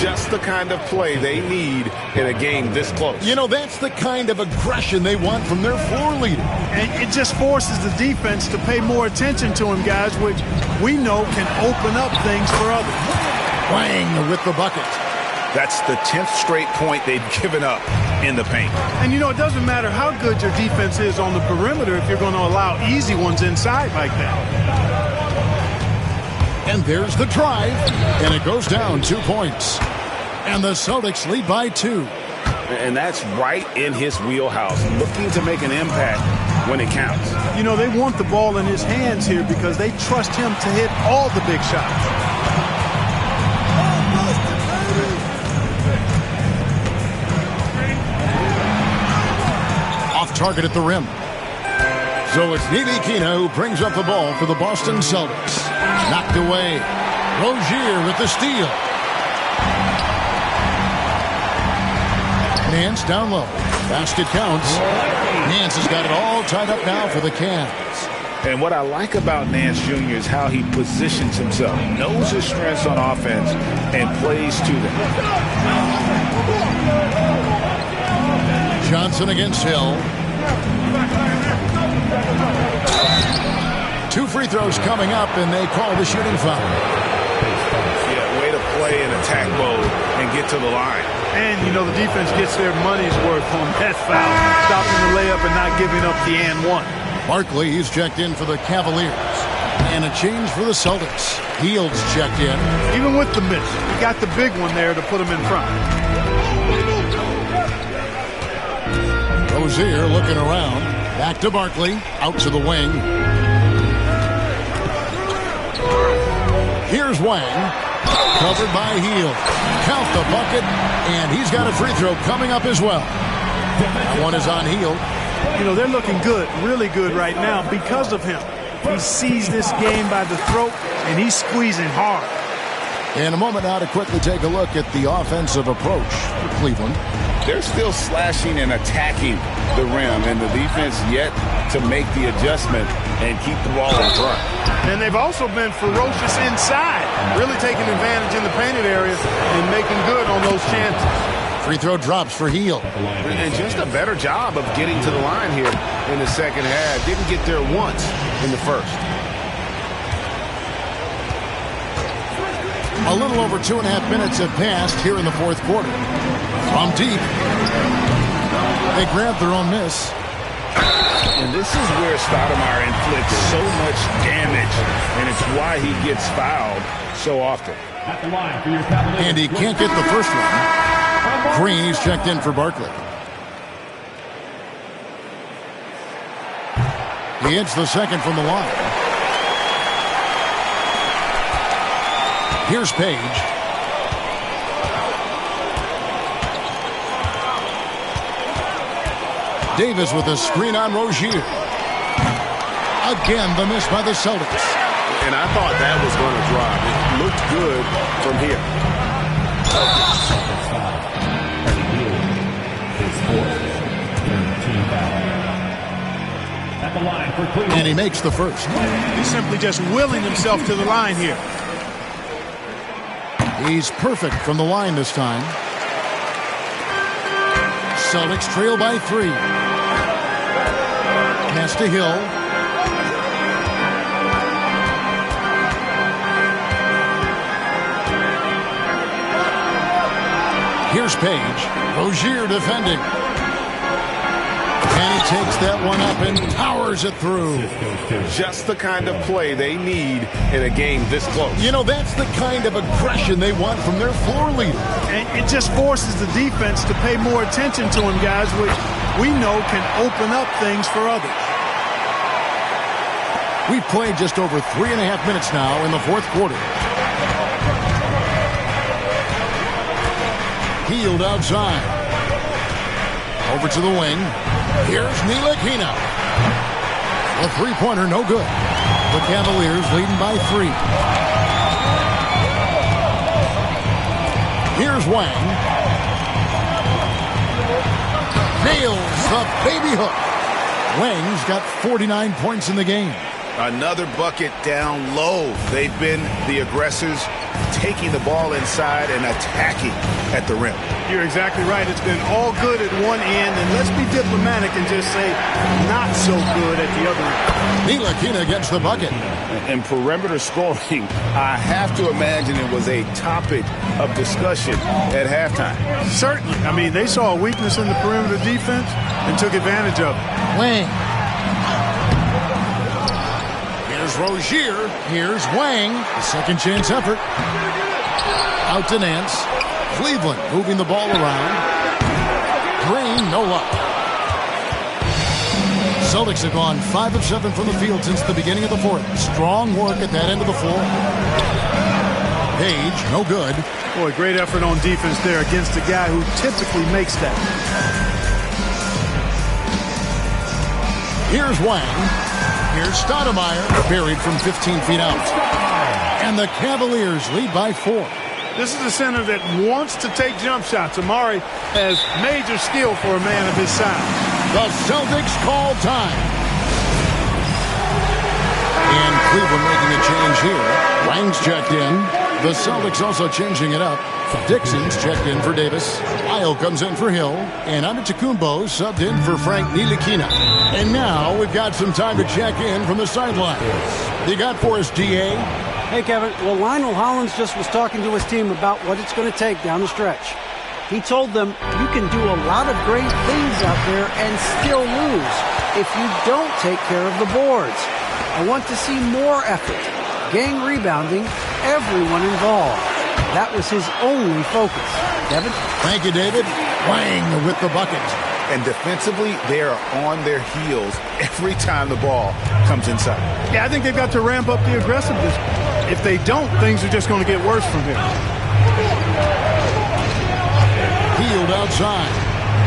Just the kind of play they need in a game this close. You know, that's the kind of aggression they want from their floor leader. And it just forces the defense to pay more attention to him, guys, which we know can open up things for others. Wang with the bucket. That's the 10th straight point they've given up in the paint. And, you know, it doesn't matter how good your defense is on the perimeter if you're going to allow easy ones inside like that. And there's the drive, and it goes down 2 points. And the Celtics lead by 2. And that's right in his wheelhouse, looking to make an impact when it counts. You know, they want the ball in his hands here because they trust him to hit all the big shots. Off target at the rim. So it's Ntilikina who brings up the ball for the Boston Celtics. Knocked away. Rozier with the steal. Nance down low. Basket counts. Nance has got it all tied up now for the Cavs. And what I like about Nance Jr. is how he positions himself. Knows his strengths on offense and plays to them. Johnson against Hill. 2 free throws coming up, and they call the shooting foul. Yeah, way to play in attack mode and get to the line. And, you know, the defense gets their money's worth on that foul, stopping the layup and not giving up the and one. Barkley, he's checked in for the Cavaliers. And a change for the Celtics. Hields checked in. Even with the miss, he got the big one there to put him in front. Rozier looking around. Back to Barkley. Out to the wing. Here's Wang. Covered by Hield. Count the bucket. And he's got a free throw coming up as well. That one is on Hield. You know, they're looking good, really good right now because of him. He sees this game by the throat, and he's squeezing hard. In a moment now to quickly take a look at the offensive approach for Cleveland. They're still slashing and attacking the rim, and the defense yet to make the adjustment and keep the ball in front. And they've also been ferocious inside, really taking advantage in the painted area and making good on those chances. Free throw drops for Hield. And just a better job of getting to the line here in the second half. Didn't get there once in the first. A little over 2.5 minutes have passed here in the fourth quarter. From deep. They grab their own miss. And this is where Stoudemire inflicts so much damage, and it's why he gets fouled so often. And he can't get the first one. Green, he's checked in for Barkley. He hits the second from the line. Here's Page. Davis with a screen on Rozier. Again, the miss by the Celtics. And I thought that was going to drop. It looked good from here. And he makes the first. He's simply just willing himself to the line here. He's perfect from the line this time. Celtics trail by 3. Pass to Hill. Here's Page. Rozier defending. And he takes that one up and powers it through. Just the kind of play they need in a game this close. You know, that's the kind of aggression they want from their floor leader. And it just forces the defense to pay more attention to him, guys, which we know can open up things for others. We've played just over 3.5 minutes now in the fourth quarter. Hield outside. Over to the wing. Here's Ntilikina. The three-pointer, no good. The Cavaliers leading by 3. Here's Wang. Nails the baby hook. Wang's got 49 points in the game. Another bucket down low. They've been the aggressors, taking the ball inside and attacking at the rim. You're exactly right. It's been all good at one end, and let's be diplomatic and just say not so good at the other end. Ntilikina gets the bucket. And perimeter scoring, I have to imagine it was a topic of discussion at halftime. Certainly. I mean, they saw a weakness in the perimeter defense and took advantage of it. Wang. Here's Rozier. Here's Wang. A second chance effort. Out to Nance. Cleveland moving the ball around. Green, no luck. Celtics have gone 5 of 7 from the field since the beginning of the fourth. Strong work at that end of the floor. Page, no good. Boy, great effort on defense there against a guy who typically makes that. Here's Wang. Here's Stoudemire, buried from 15 feet out. And the Cavaliers lead by 4. This is a center that wants to take jump shots. Amari has major skill for a man of his size. The Celtics call time. And Cleveland making a change here. Wang's checked in. The Celtics also changing it up. Dixon's checked in for Davis. Lyle comes in for Hill. And Antetokounmpo subbed in for Frank Ntilikina. And now we've got some time to check in from the sideline. You got for us, DA? Hey, Kevin. Well, Lionel Hollins just was talking to his team about what it's going to take down the stretch. He told them, you can do a lot of great things out there and still lose if you don't take care of the boards. I want to see more effort, gang rebounding, everyone involved. That was his only focus. Devin? Thank you, David. Wang with the bucket. And defensively, they are on their heels every time the ball comes inside. Yeah, I think they've got to ramp up the aggressiveness. If they don't, things are just going to get worse from here. Hield outside.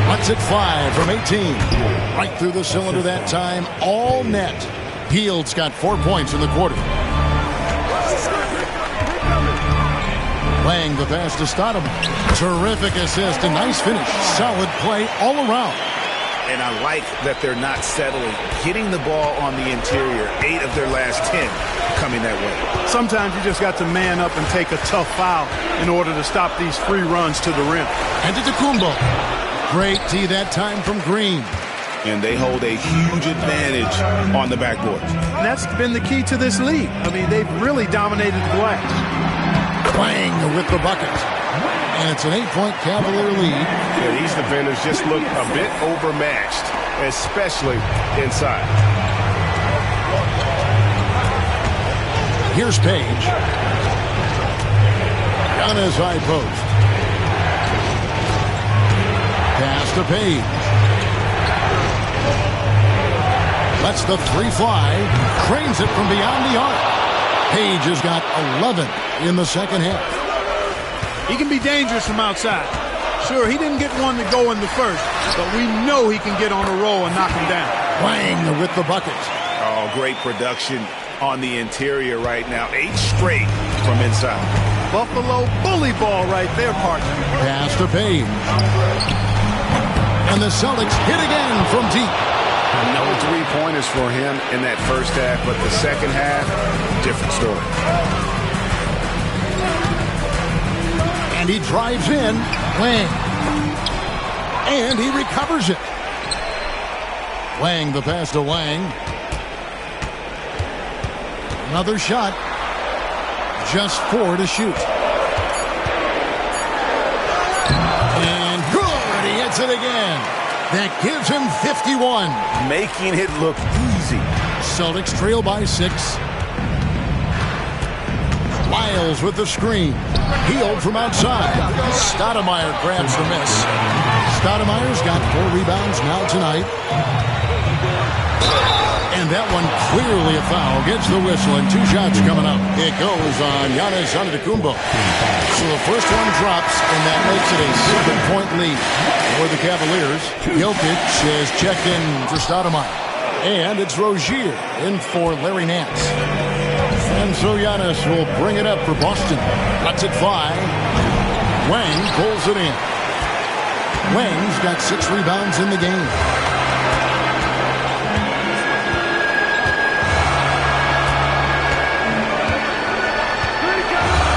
Lets it fly from 18. Right through the cylinder that time. All net. Hield's got 4 points in the quarter. Wang the pass to Stoudemire. Terrific assist. A nice finish. Solid play all around. And I like that they're not settling. Getting the ball on the interior. 8 of their last 10 coming that way. Sometimes you just got to man up and take a tough foul in order to stop these free runs to the rim. Antetokounmpo. Great tee that time from Green. And they hold a huge advantage on the backboard. And that's been the key to this league. I mean, they've really dominated the glass. Wang with the bucket. And it's an 8-point Cavalier lead. Yeah, these defenders just look a bit overmatched, especially inside. Here's Page. On his high post. Pass to Page. Lets the three fly. Cranes it from beyond the arc. Page has got 11 in the second half. He can be dangerous from outside. Sure, he didn't get one to go in the first, but we know he can get on a roll and knock him down. Wang with the bucket. Oh, great production on the interior right now. 8 straight from inside. Buffalo bully ball right there, partner. Pass to Page. And the Celtics hit again from deep. No 3-pointers for him in that first half, but the second half, different story. And he drives in. Wang. And he recovers it. Wang, the pass to Wang. Another shot. Just 4 to shoot. And good. He hits it again. That gives him 51. Making it look easy. Celtics trail by 6. Lyles with the screen. Healed from outside. Stoudemire grabs the miss. Stoudemire's got 4 rebounds now tonight. And that one clearly a foul. Gets the whistle and 2 shots coming up. It goes on Giannis Antetokounmpo. So the first one drops, and that makes it a 7-point lead for the Cavaliers. Jokic is checked in for Stoudemire. And it's Rozier in for Larry Nance. And so Giannis will bring it up for Boston. Lets it fly. Wang pulls it in. Wang's got 6 rebounds in the game.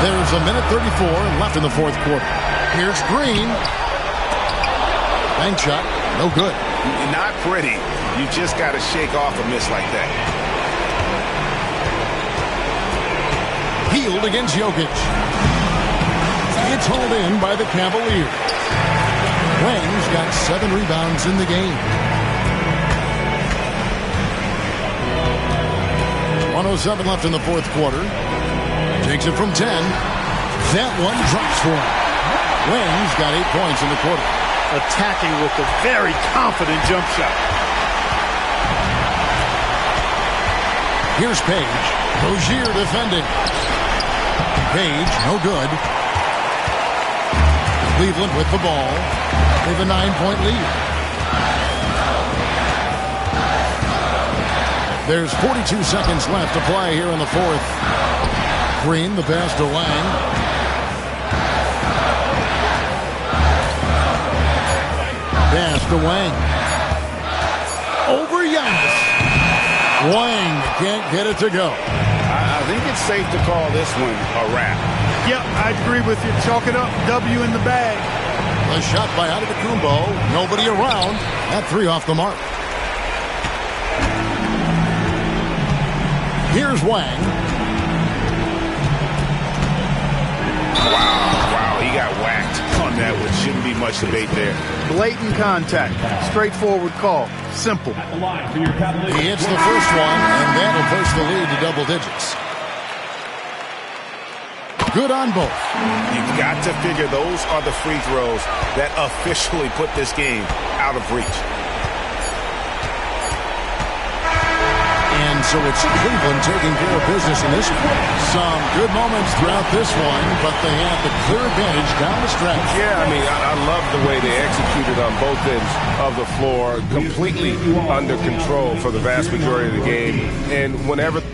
There's a minute 34 left in the fourth quarter. Here's Green. Bank shot. No good. Not pretty. You just got to shake off a miss like that. Healed against Jokic. It's hauled in by the Cavaliers. Wang's got 7 rebounds in the game. 1:07 left in the fourth quarter. Takes it from 10. That one drops for him. Wang's got 8 points in the quarter. Attacking with a very confident jump shot. Here's Page. Rozier defending. Page, no good. Cleveland with the ball. They have a 9-point lead. There's 42 seconds left to play here in the fourth. Green, the pass to Wang. Pass to Wang. Over Giannis. Wang can't get it to go. I think it's safe to call this one a wrap. Yep, I'd agree with you. Chalk it up. W in the bag. A shot by Antetokounmpo. Nobody around. That 3 off the mark. Here's Wang. Wow, he got whacked on that one. Shouldn't be much debate there. Blatant contact. Straightforward call. Simple. He hits the first one, and that'll push the lead to double digits. Good on both. You've got to figure those are the free throws that officially put this game out of reach. And so it's Cleveland taking care of business in this one. Some good moments throughout this one, but they have the clear advantage down the stretch. Yeah, I mean, I love the way they executed on both ends of the floor, completely under control for the vast majority of the game. And whenever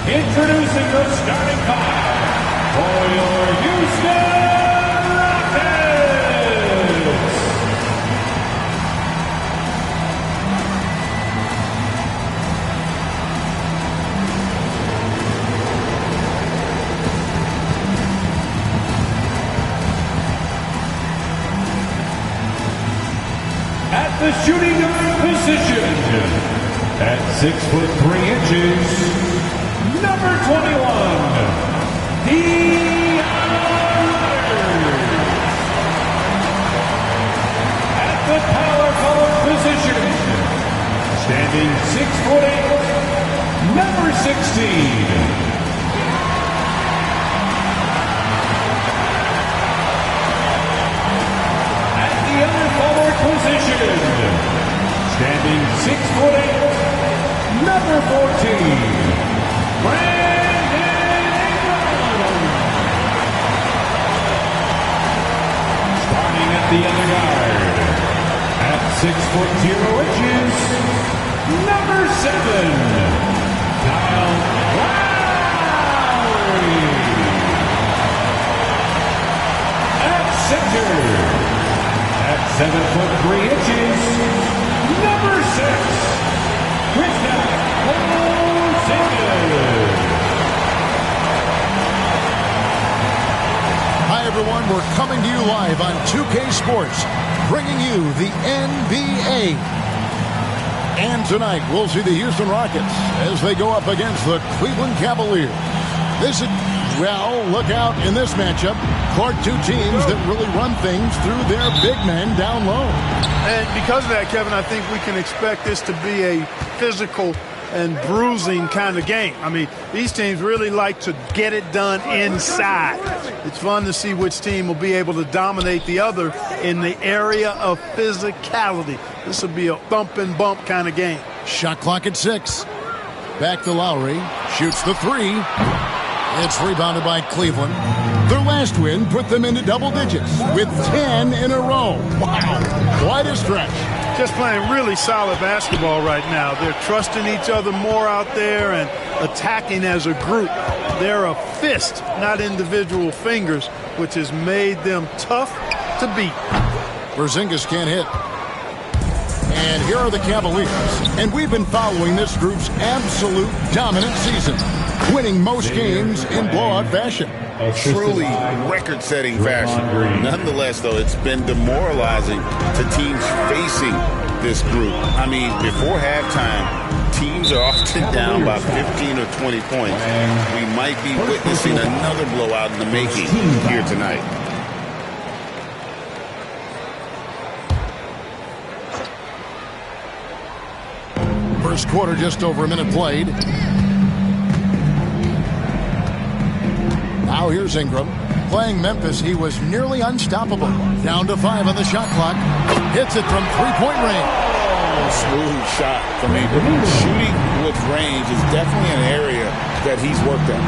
Introducing the starting five for your Houston Rockets. At the shooting guard position, at 6'3", number 21, Dion Waiters. 6'8", number 16. Position. Standing 6'8", number 14, Brandon Ingram. Starting at the other guard, at 6'0", number 7, Kyle Lowry. At center, at 7'3", number 6, Kristaps Porzingis. Hi, everyone. We're coming to you live on 2K Sports, bringing you the NBA. And tonight, we'll see the Houston Rockets as they go up against the Cleveland Cavaliers. Well, look out in this matchup for two teams that really run things through their big men down low. And because of that, Kevin, I think we can expect this to be a physical and bruising kind of game. I mean, these teams really like to get it done inside. It's fun to see which team will be able to dominate the other in the area of physicality. This will be a thump and bump kind of game. Shot clock at 6. Back to Lowry. Shoots the 3. It's rebounded by Cleveland. Their last win put them into double digits with 10 in a row. Wow, quite a stretch. Just playing really solid basketball right now. They're trusting each other more out there and attacking as a group. They're a fist, not individual fingers, which has made them tough to beat. Porzingis can't hit. And here are the Cavaliers. And we've been following this group's absolute dominant season, winning most games in blowout fashion. Truly record-setting fashion. Nonetheless, though, it's been demoralizing to teams facing this group. I mean, before halftime, teams are often down by 15 or 20 points. We might be witnessing another blowout in the making here tonight. First quarter, just over a minute played. Now here's Ingram. Playing Memphis, he was nearly unstoppable. Down to 5 on the shot clock. Hits it from three-point range. Smooth shot from Ingram. Shooting with range is definitely an area that he's worked at.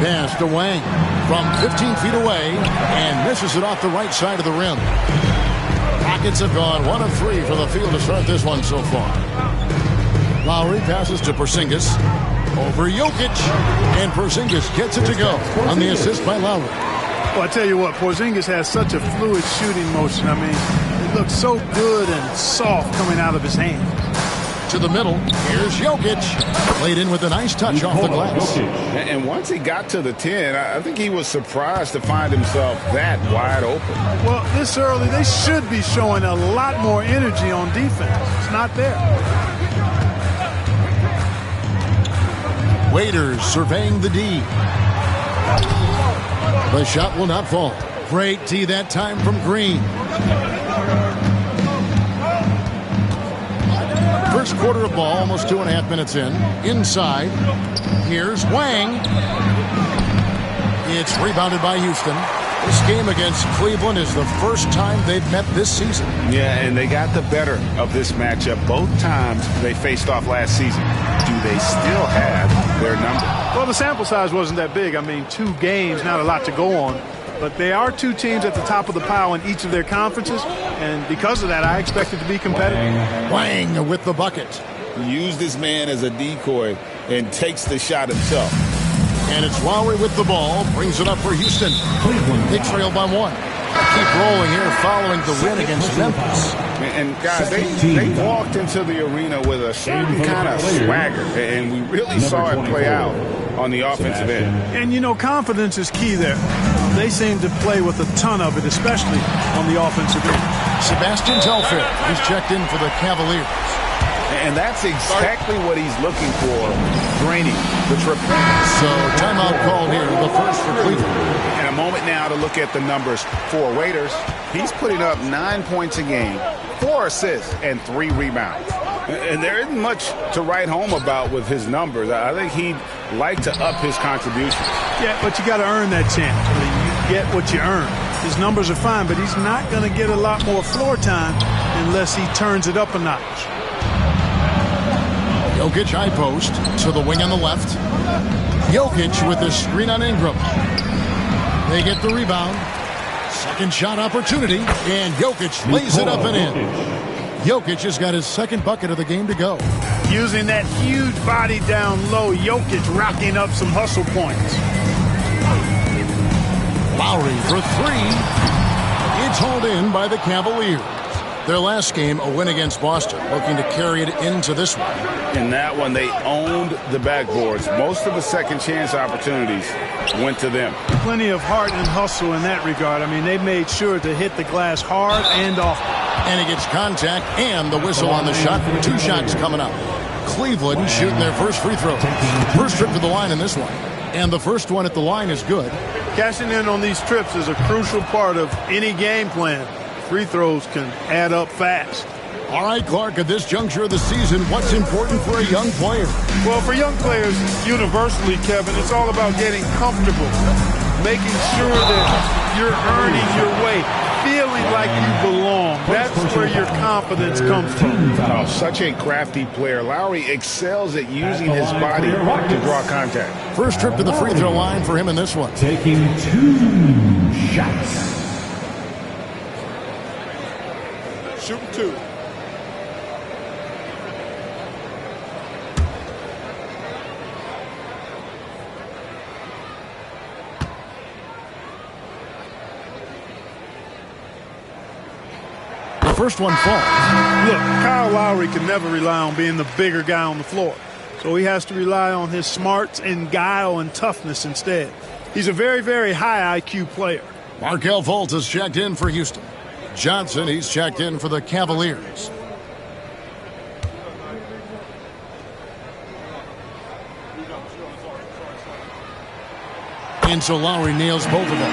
Pass to Wang from 15 feet away and misses it off the right side of the rim. Rockets have gone 1 of 3 from the field to start this one so far. Lowry passes to Porzingis. Over Jokic, and Porzingis gets it to go on the assist by Lowry. Well, I tell you what, Porzingis has such a fluid shooting motion. I mean, it looks so good and soft coming out of his hand. To the middle, here's Jokic. Played in with a nice touch off the glass. And once he got to the 10, I think he was surprised to find himself that wide open. Well, this early, they should be showing a lot more energy on defense. It's not there. Waiters surveying the D. The shot will not fall. Great tee that time from Green. First quarter of ball, almost 2.5 minutes in. Inside, here's Wang. It's rebounded by Houston. This game against Cleveland is the first time they've met this season. Yeah, and they got the better of this matchup both times they faced off last season. Do they still have their number? Well, the sample size wasn't that big. I mean, 2 games, not a lot to go on. But they are 2 teams at the top of the pile in each of their conferences. And because of that, I expect it to be competitive. Wang with the bucket. He used this man as a decoy and takes the shot himself. And it's Lowry with the ball. Brings it up for Houston. They trail by 1. Keep rolling here following the win against Memphis. And guys, they walked into the arena with a certain kind of swagger. And we really saw it play out on the offensive end. And, you know, confidence is key there. They seem to play with a ton of it, especially on the offensive end. Sebastian Telfair is checked in for the Cavaliers. And that's exactly what he's looking for, draining the triple. So timeout called here, the first for Cleveland. And a moment now to look at the numbers for Waiters. He's putting up 9 points a game, 4 assists, and 3 rebounds. And there isn't much to write home about with his numbers. I think he'd like to up his contribution. Yeah, but you got to earn that chance. I mean, you get what you earn. His numbers are fine, but he's not going to get a lot more floor time unless he turns it up a notch. Jokic high post to the wing on the left. Jokic with the screen on Ingram. They get the rebound. Second shot opportunity, and Jokic lays it up and in. Jokic has got his second bucket of the game to go. Using that huge body down low, Jokic racking up some hustle points. Lowry for 3. It's hauled in by the Cavaliers. Their last game, a win against Boston, looking to carry it into this one. In that one, they owned the backboards. Most of the second chance opportunities went to them. Plenty of heart and hustle in that regard. I mean, they made sure to hit the glass hard and often. And he gets contact and the whistle on the shot. 2 shots coming up. Cleveland shooting their first free throw. First trip to the line in this one. And the first one at the line is good. Cashing in on these trips is a crucial part of any game plan. Free throws can add up fast. All right, Clark, at this juncture of the season, what's important for a young player? Well, for young players, universally, Kevin, it's all about getting comfortable, making sure that you're earning your way, feeling like you belong. That's where your confidence comes from. Oh, such a crafty player. Lowry excels at using his body to draw contact. First trip to the free throw line for him in this one. Taking 2 shots. Shooting 2. The first one falls. Look, Kyle Lowry can never rely on being the bigger guy on the floor. So he has to rely on his smarts and guile and toughness instead. He's a very, very high IQ player. Markelle Fultz has checked in for Houston. Johnson, he's checked in for the Cavaliers. And so Lowry nails both of them.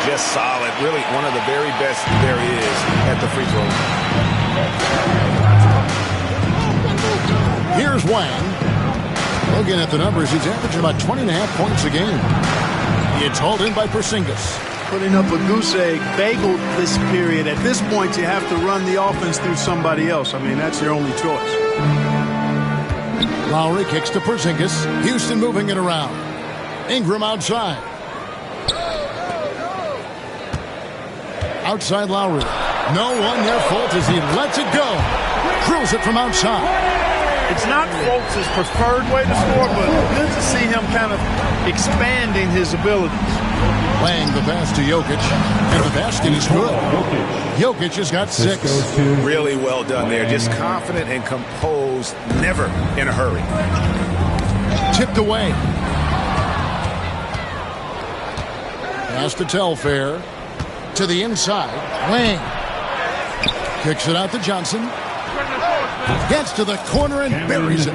Just solid. Really one of the very best there is at the free throw line. Here's Wang. Looking at the numbers, he's averaging about 20.5 points a game. It's hauled in by Porzingis. Putting up a goose egg bagel this period. At this point, you have to run the offense through somebody else. I mean, that's your only choice. Lowry kicks to Porzingis. Houston moving it around. Ingram outside. Outside Lowry. No one near Fultz as he lets it go. Drills it from outside. It's not Fultz's preferred way to score, but good to see him kind of expanding his abilities. Playing the pass to Jokic, and the basket is good. Jokic has got 6. Really well done there. Just confident and composed, never in a hurry. Tipped away. Pass to Telfair. To the inside. Wang. Kicks it out to Johnson. Gets to the corner and buries it.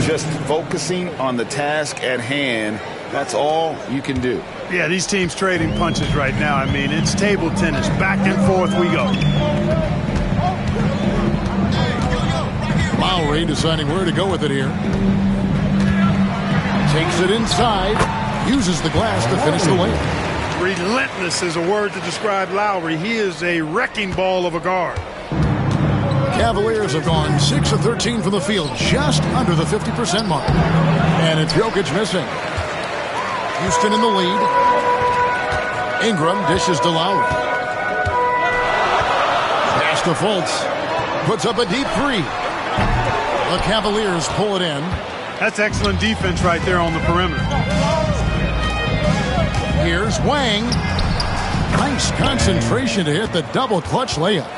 Just focusing on the task at hand. That's all you can do. Yeah, these teams trading punches right now. I mean, it's table tennis. Back and forth we go. Lowry deciding where to go with it here. Takes it inside. Uses the glass to finish the layup. Relentless is a word to describe Lowry. He is a wrecking ball of a guard. Cavaliers have gone 6 of 13 from the field, just under the 50% mark. And it's Jokic missing. Houston in the lead. Ingram dishes to Lowry. Pass to Fultz. Puts up a deep 3. The Cavaliers pull it in. That's excellent defense right there on the perimeter. Here's Wang. Nice concentration to hit the double clutch layup.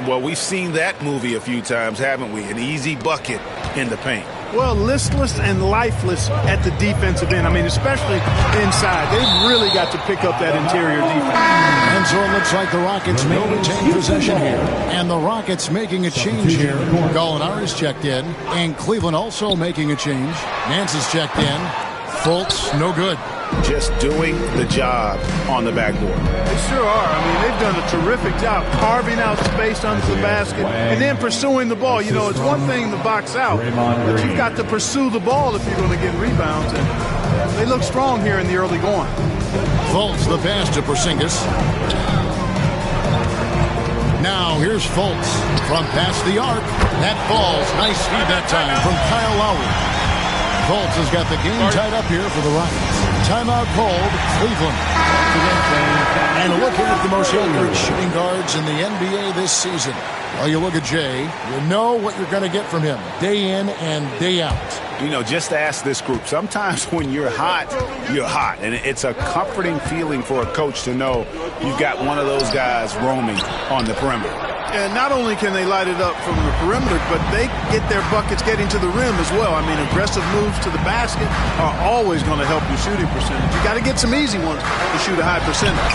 Well, we've seen that movie a few times, haven't we? An easy bucket in the paint. Well, listless and lifeless at the defensive end. I mean, especially inside. They've really got to pick up that interior defense. And so it looks like the Rockets may retain possession here. And the Rockets making a change here. Gallinari's checked in. And Cleveland also making a change. Nance is checked in. Fultz, no good. Just doing the job on the backboard. They sure are. I mean, they've done a terrific job carving out space under the basket and then pursuing the ball. You know, it's one thing to box out, but you've got to pursue the ball if you're going to get rebounds. And they look strong here in the early going. Fultz, the pass to Porzingis. Now here's Fultz from past the arc. That falls. Nice feed that time from Kyle Lowry. Fultz has got the game tied up here for the Rockets. Timeout called, Cleveland. And looking at the most accurate shooting guards in the NBA this season. Well, you look at Jay, you know what you're going to get from him day in and day out. You know, just ask this group. Sometimes when you're hot, you're hot. And it's a comforting feeling for a coach to know you've got one of those guys roaming on the perimeter. And not only can they light it up from the perimeter, but they get their buckets getting to the rim as well. I mean, aggressive moves to the basket are always going to help your shooting percentage. You got to get some easy ones to shoot a high percentage.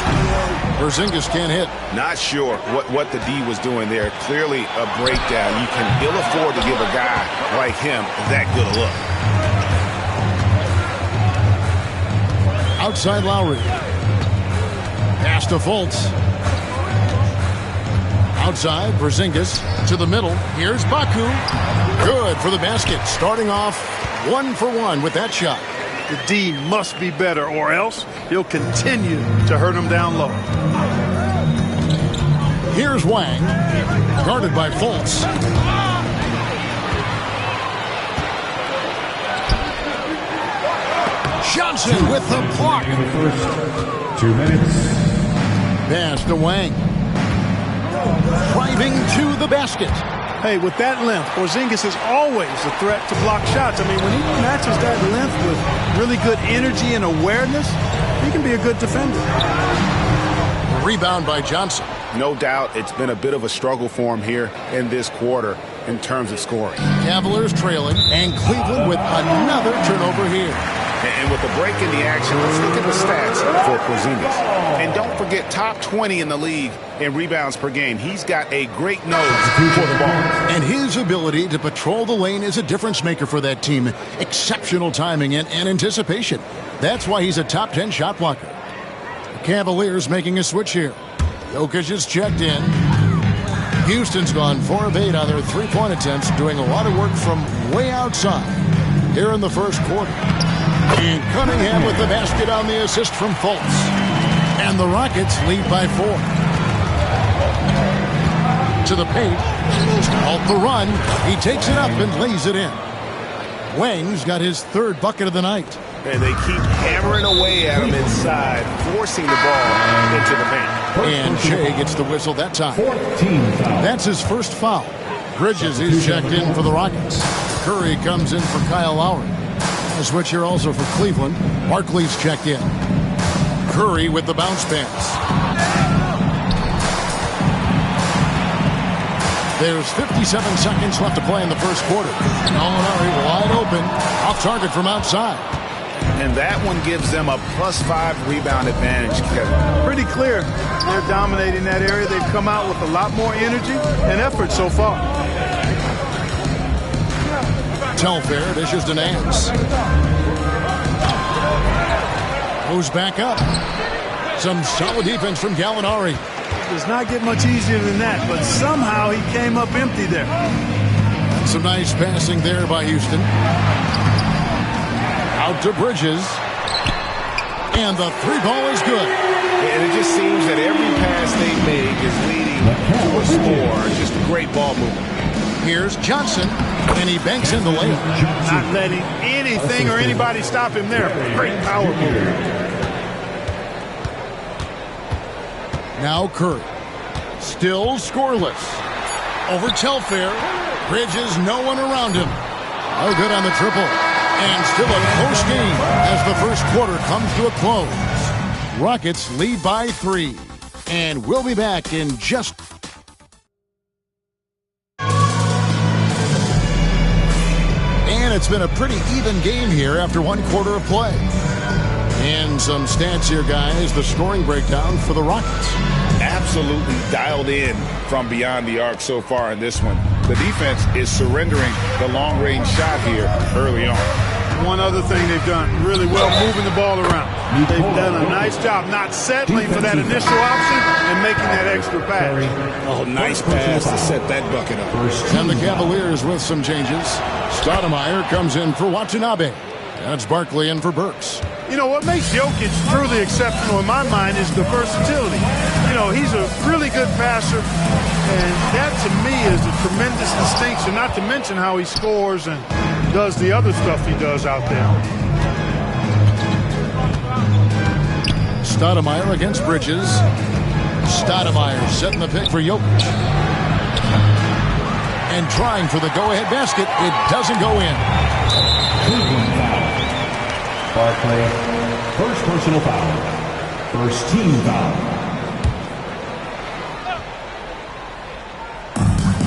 Porzingis can't hit. Not sure what the D was doing there. Clearly a breakdown. You can ill afford to give a guy like him that good a look. Outside Lowry. Pass to Fultz. Outside, Porzingis to the middle. Here's Baku. Good for the basket. Starting off 1 for 1 with that shot. The D must be better, or else he'll continue to hurt him down low. Here's Wang. Guarded by Fultz. Johnson with the block. First 2 minutes. Pass to Wang. Driving to the basket. Hey, with that length, Porzingis is always a threat to block shots. I mean, when he matches that length with really good energy and awareness, he can be a good defender. Rebound by Johnson. No doubt it's been a bit of a struggle for him here in this quarter in terms of scoring. Cavaliers trailing, and Cleveland with another turnover here. And with the break in the action, let's look at the stats for Porzingis. And don't forget, top 20 in the league in rebounds per game. He's got a great nose for the ball. And his ability to patrol the lane is a difference maker for that team. Exceptional timing and anticipation. That's why he's a top 10 shot blocker. The Cavaliers making a switch here. Jokic is checked in. Houston's gone 4 of 8 on their three-point attempts, doing a lot of work from way outside here in the first quarter. And Cunningham with the basket on the assist from Fultz. And the Rockets lead by 4. To the paint. Off the run. He takes it up and lays it in. Wang's got his 3rd bucket of the night. And they keep hammering away at him inside, forcing the ball into the paint. And Shea gets the whistle that time. That's his first foul. Bridges is checked in for the Rockets. Curry comes in for Kyle Lowry. A switch here also for Cleveland. Barkley's checked in. Curry with the bounce pass. There's 57 seconds left to play in the first quarter. Gallinari wide open. Off target from outside. And that one gives them a +5 rebound advantage, Kevin. Pretty clear. They're dominating that area. They've come out with a lot more energy and effort so far. Telfair dishes to Nance. Goes back up. Some solid defense from Gallinari. Does not get much easier than that, but somehow he came up empty there. Some nice passing there by Houston. Out to Bridges. And the 3 ball is good. And it just seems that every pass they make is leading to a score. Just a great ball movement. Here's Johnson, and he banks in the layup. Not letting anything or anybody stop him there. Great power move. Now Curry. Still scoreless. Over Telfair. Bridges, no one around him. No good on the triple. And still a close game as the first quarter comes to a close. Rockets lead by 3. And we'll be back in just... And it's It's been a pretty even game here after one quarter of play. And some stats here, guys. The scoring breakdown for the Rockets. Absolutely dialed in from beyond the arc so far in this one. The defense is surrendering the long-range shot here early on. One other thing they've done really well, moving the ball around. They've done a nice job not settling for that initial option and making that extra pass. Oh, nice pass to set that bucket up. And the Cavaliers with some changes. Stoudemire comes in for Watanabe. That's Barkley in for Burks. You know, what makes Jokic truly exceptional in my mind is the versatility. You know, he's a really good passer, and that to me is a tremendous distinction, not to mention how he scores and does the other stuff he does out there. Stoudemire against Bridges. Stoudemire setting the pick for Jokic. And trying for the go-ahead basket. It doesn't go in. Barkley, first personal foul. First team foul.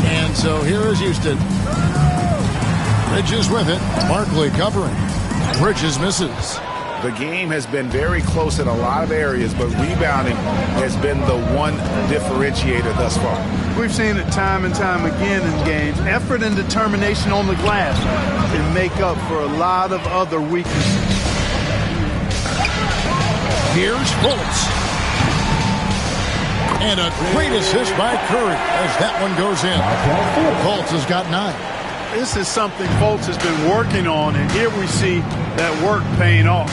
And so here is Houston. Bridges with it. Barkley covering. Bridges misses. The game has been very close in a lot of areas, but rebounding has been the one differentiator thus far. We've seen it time and time again in games. Effort and determination on the glass can make up for a lot of other weaknesses. Here's Fultz. And a great assist by Curry as that one goes in. Fultz has got 9. This is something Fultz has been working on, and here we see that work paying off.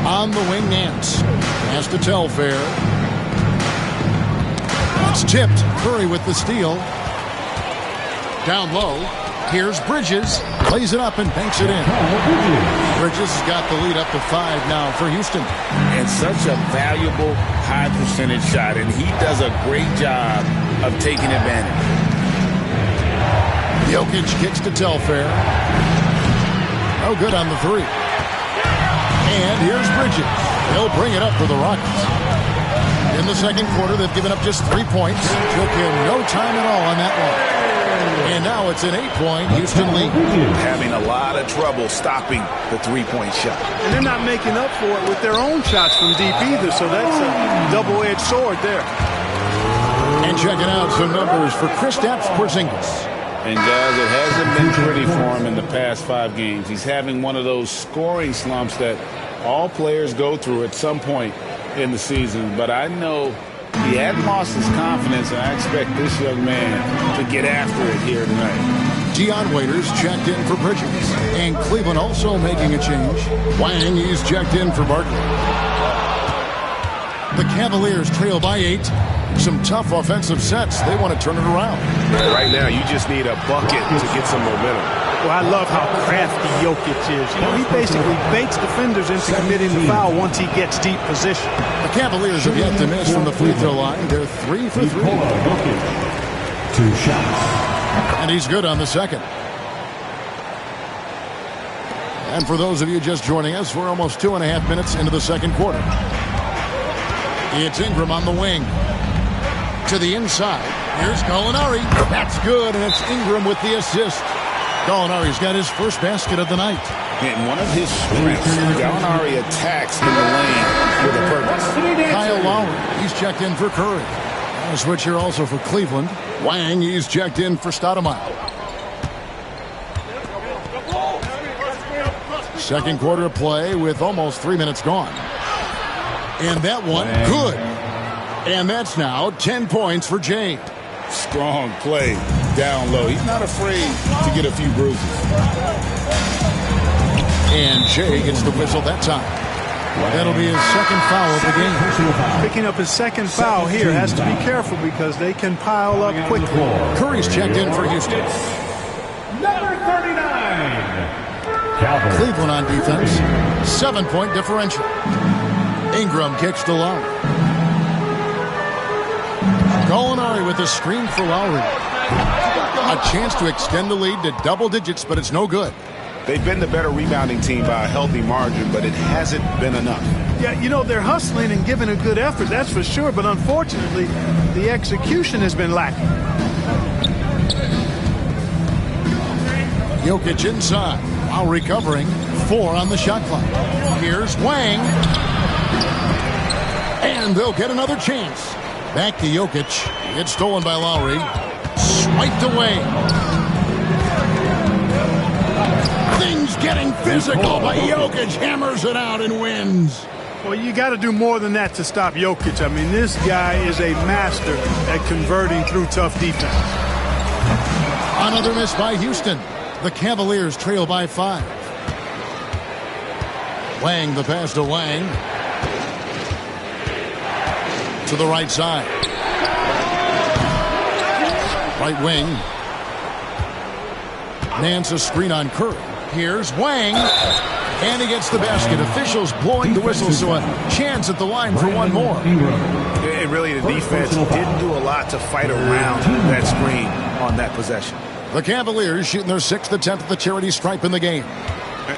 On the wing, Nance. Pass to Telfair. It's tipped. Curry with the steal. Down low. Here's Bridges. Plays it up and banks it in. Bridges has got the lead up to 5 now for Houston. And such a valuable high percentage shot, and he does a great job of taking advantage. Jokic kicks to Telfair. No good on the 3. And here's Bridges. He'll bring it up for the Rockets. In the second quarter, they've given up just 3 points. Took him no time at all on that one. And now it's an 8-point Houston lead. Having a lot of trouble stopping the three-point shot. And they're not making up for it with their own shots from deep either, so that's a double-edged sword there. And checking out some numbers for Kristaps Porzingis. And guys, it hasn't been pretty for him in the past 5 games. He's having one of those scoring slumps that all players go through at some point in the season. But I know he hadn't lost his confidence, and I expect this young man to get after it here tonight. Dion Waiters checked in for Bridges. And Cleveland also making a change. Wang is checked in for Barkley. The Cavaliers trail by 8. Some tough offensive sets. They want to turn it around. Right now, you just need a bucket to get some momentum. Well, I love how crafty Jokic is. You know, he basically baits defenders into committing the foul once he gets deep position. The Cavaliers have yet to miss from the free throw line. They're 3 for 3. 2 shots. And he's good on the second. And for those of you just joining us, we're almost 2.5 minutes into the second quarter. It's Ingram on the wing. To the inside. Here's Gallinari. That's good, and it's Ingram with the assist. Gallinari's got his first basket of the night. And one of his strengths, Gallinari attacks in the lane with a purpose. Kyle Lowry, he's checked in for Curry. A switch here also for Cleveland. Wang, he's checked in for Stoudemire. Second quarter of play with almost 3 minutes gone. And that one, good. And that's now 10 points for Jay. Strong play down low. He's not afraid to get a few bruises. And Jay gets the whistle that time. That'll be his second foul of the game. Picking up his second foul here. Has to be careful because they can pile up quickly. Curry's checked in for Houston. Number 39. Cleveland on defense. 7-point differential. Ingram kicks to Lowry. Gallinari with a screen for Lowry. A chance to extend the lead to double digits, but it's no good. They've been the better rebounding team by a healthy margin, but it hasn't been enough. Yeah, you know, they're hustling and giving a good effort, that's for sure, but unfortunately, the execution has been lacking. Jokic inside. Lowry covering. 4 on the shot clock. Here's Wang. And they'll get another chance. Back to Jokic. It's stolen by Lowry. Swiped away. Things getting physical, but Jokic hammers it out and wins. Well, you got to do more than that to stop Jokic. I mean, this guy is a master at converting through tough defense. Another miss by Houston. The Cavaliers trail by 5. Wang, the pass to Wang. To the right side. Right wing. Nance a screen on Curry. Here's Wang. And he gets the basket. Officials blowing the whistle, so a chance at the line for one more. And really, the defense didn't do a lot to fight around that screen on that possession. The Cavaliers shooting their 6th attempt at the charity stripe in the game.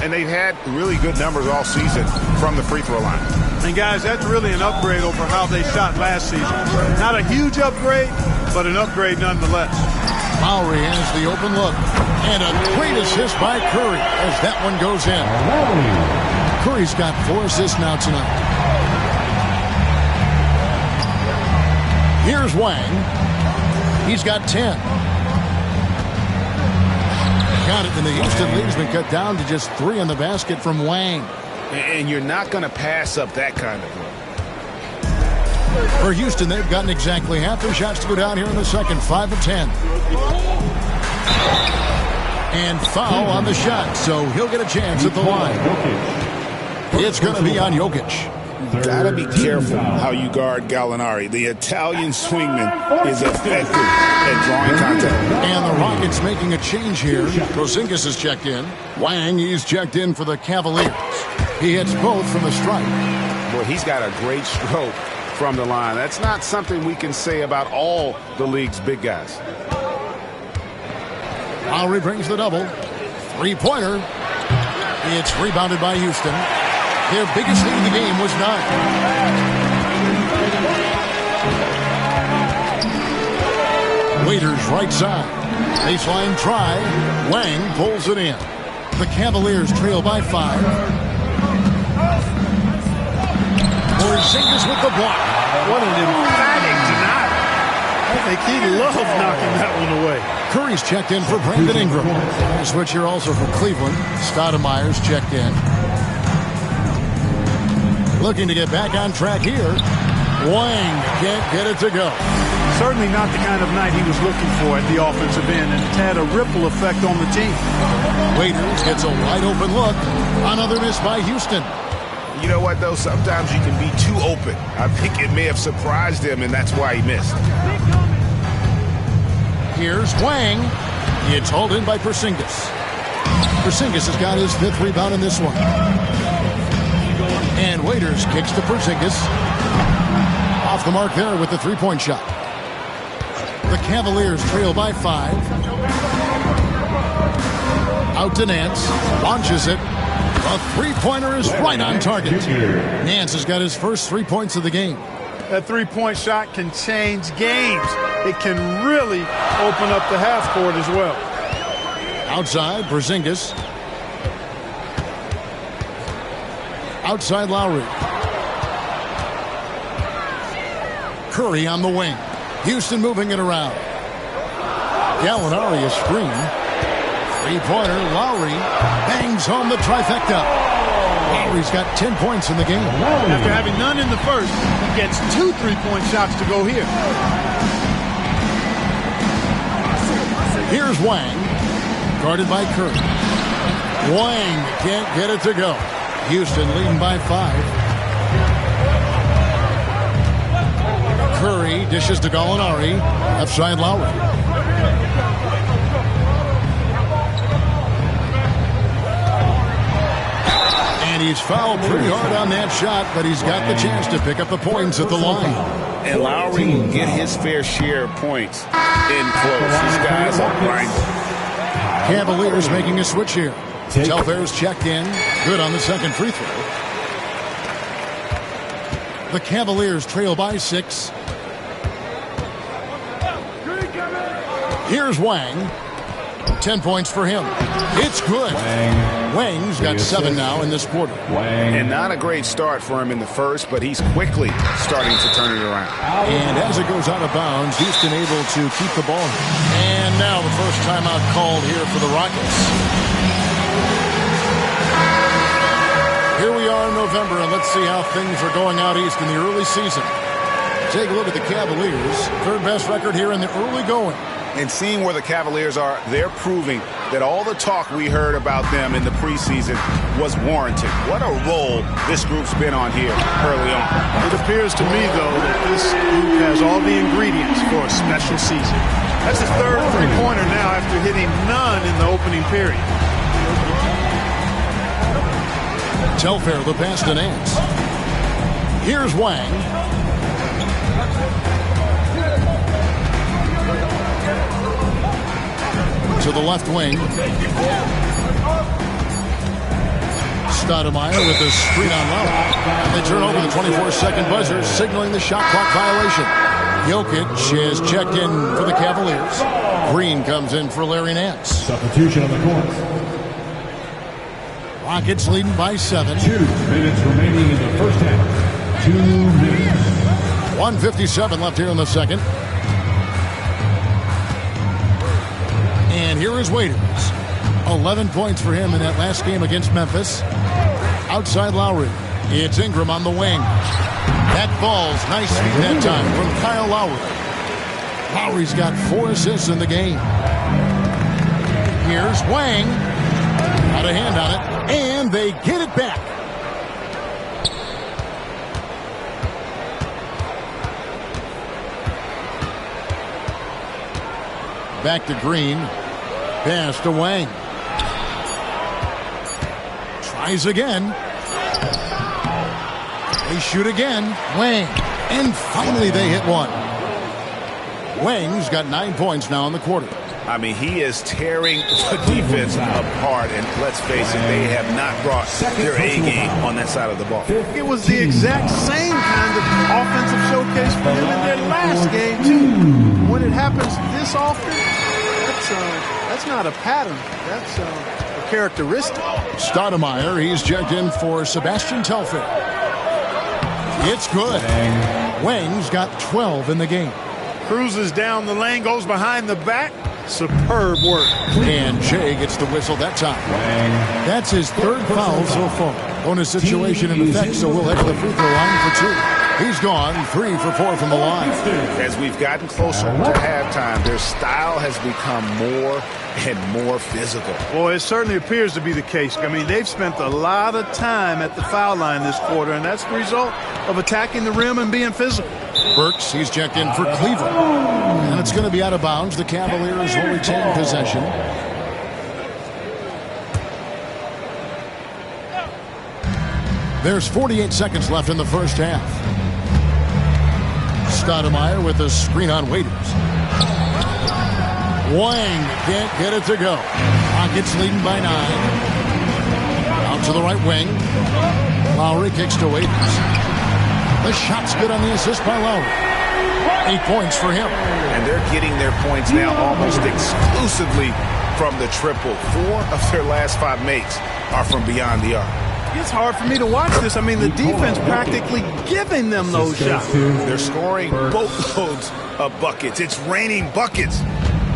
And they've had really good numbers all season from the free throw line. And, guys, that's really an upgrade over how they shot last season. Not a huge upgrade, but an upgrade nonetheless. Lowry has the open look. And a great assist by Curry as that one goes in. Curry's got 4 assists now tonight. Here's Wang. He's got 10. Got it, and the Houston lead's been cut down to just 3 in the basket from Wang. And you're not going to pass up that kind of look. For Houston, they've gotten exactly half their shots to go down here in the second. 5 of 10. And foul on the shot, so he'll get a chance at the line. It's going to be on Jokic. Gotta be careful how you guard Gallinari. The Italian swingman is effective at drawing contact. And the Rockets making a change here. Porzingis is checked in. Wang, he's checked in for the Cavaliers. He hits both from the stripe. Boy, he's got a great stroke from the line. That's not something we can say about all the league's big guys. Lowry brings the double. 3-pointer. It's rebounded by Houston. Their biggest lead of the game was 9. Waiters right side. Baseline try. Wang pulls it in. The Cavaliers trail by 5. Porzingis with the block. What an emphatic denial. I think he loved knocking that one away. Curry's checked in for Brandon Ingram. A switch here also for Cleveland. Stoudemire's checked in. Looking to get back on track here. Wang can't get it to go. Certainly not the kind of night he was looking for at the offensive end, and it's had a ripple effect on the team. Waiters gets a wide open look. Another miss by Houston. You know what, though? Sometimes you can be too open. I think it may have surprised him, and that's why he missed. Here's Wang. It's hauled in by Porzingis. Porzingis has got his 5th rebound in this one. And Waiters kicks to Porzingis. Off the mark there with the 3-point shot. The Cavaliers trail by 5. Out to Nance. Launches it. A 3-pointer is right on target. Nance has got his first 3 points of the game. That 3-point shot can change games. It can really open up the half court as well. Outside, Porzingis. Outside, Lowry. Curry on the wing. Houston moving it around. Gallinari a screen. 3-pointer, Lowry bangs home the trifecta. Lowry's got 10 points in the game. After having none in the first, he gets 2 3-point shots to go here. Here's Wang, guarded by Curry. Wang can't get it to go. Houston leading by 5. Curry dishes to Gallinari. Left side, Lowry. And he's fouled pretty hard on that shot, but he's got the chance to pick up the points at the line. And Lowry will get his fair share of points in close. These guys are grinding. Cavaliers making a switch here. Telfair's checked in. Good on the second free throw. The Cavaliers trail by 6. Here's Wang. 10 points for him. It's good. Wang's got 7 now in this quarter. And not a great start for him in the first, but he's quickly starting to turn it around. And as it goes out of bounds, Houston able to keep the ball. And now the first timeout called here for the Rockets. Here we are in November, and let's see how things are going out east in the early season. Take a look at the Cavaliers. Third best record here in the early going. And seeing where the Cavaliers are, they're proving that all the talk we heard about them in the preseason was warranted. What a role this group's been on here early on. It appears to me, though, that this group has all the ingredients for a special season. That's his third three-pointer now after hitting none in the opening period. Telfair, the pass to Nance. Here's Wang. To the left wing. Stoudemire with the screen on Lowry. And they turn over the 24-second buzzer, signaling the shot clock violation. Jokic is checked in for the Cavaliers. Green comes in for Larry Nance. Substitution on the court. Rockets leading by 7. 2 minutes remaining in the first half. 2 minutes. 1:57 left here in the second. And here is Waiters. 11 points for him in that last game against Memphis. Outside Lowry. It's Ingram on the wing. That falls. Nice feed that time from Kyle Lowry. Lowry's got 4 assists in the game. Here's Wang. Got a hand on it. And they get it back. Back to Green. Pass to Wang. Tries again. They shoot again. Wang. And finally they hit one. Wang's got 9 points now in the quarter. I mean, he is tearing the defense apart, and let's face it, they have not brought their A game on that side of the ball. It was the exact same kind of offensive showcase for them in their last game, too. When it happens this often, that's not a pattern. That's a characteristic. Stoudemire, he's checked in for Sebastian Telfair. It's good. Wang's got 12 in the game. Cruises down the lane, goes behind the back. Superb work. And Jay gets the whistle that time. That's his 3rd foul so far. Bonus situation in effect, so we'll head to the free throw line for 2. He's gone 3 for 4 from the line. As we've gotten closer to halftime, their style has become more and more physical. Well, it certainly appears to be the case. I mean, they've spent a lot of time at the foul line this quarter, and that's the result of attacking the rim and being physical. Burks, he's checked in for Cleveland. And it's going to be out of bounds. The Cavaliers will retain possession. There's 48 seconds left in the first half. Stoudemire with a screen on Waiters. Wang can't get it to go. Rockets leading by 9. Out to the right wing. Lowry kicks to Waiters. The shot's good on the assist by Lowry. 8 points for him. And they're getting their points now almost exclusively from the triple. 4 of their last 5 makes are from beyond the arc. It's hard for me to watch this. I mean, the defense practically giving them those shots. They're scoring boatloads of buckets. It's raining buckets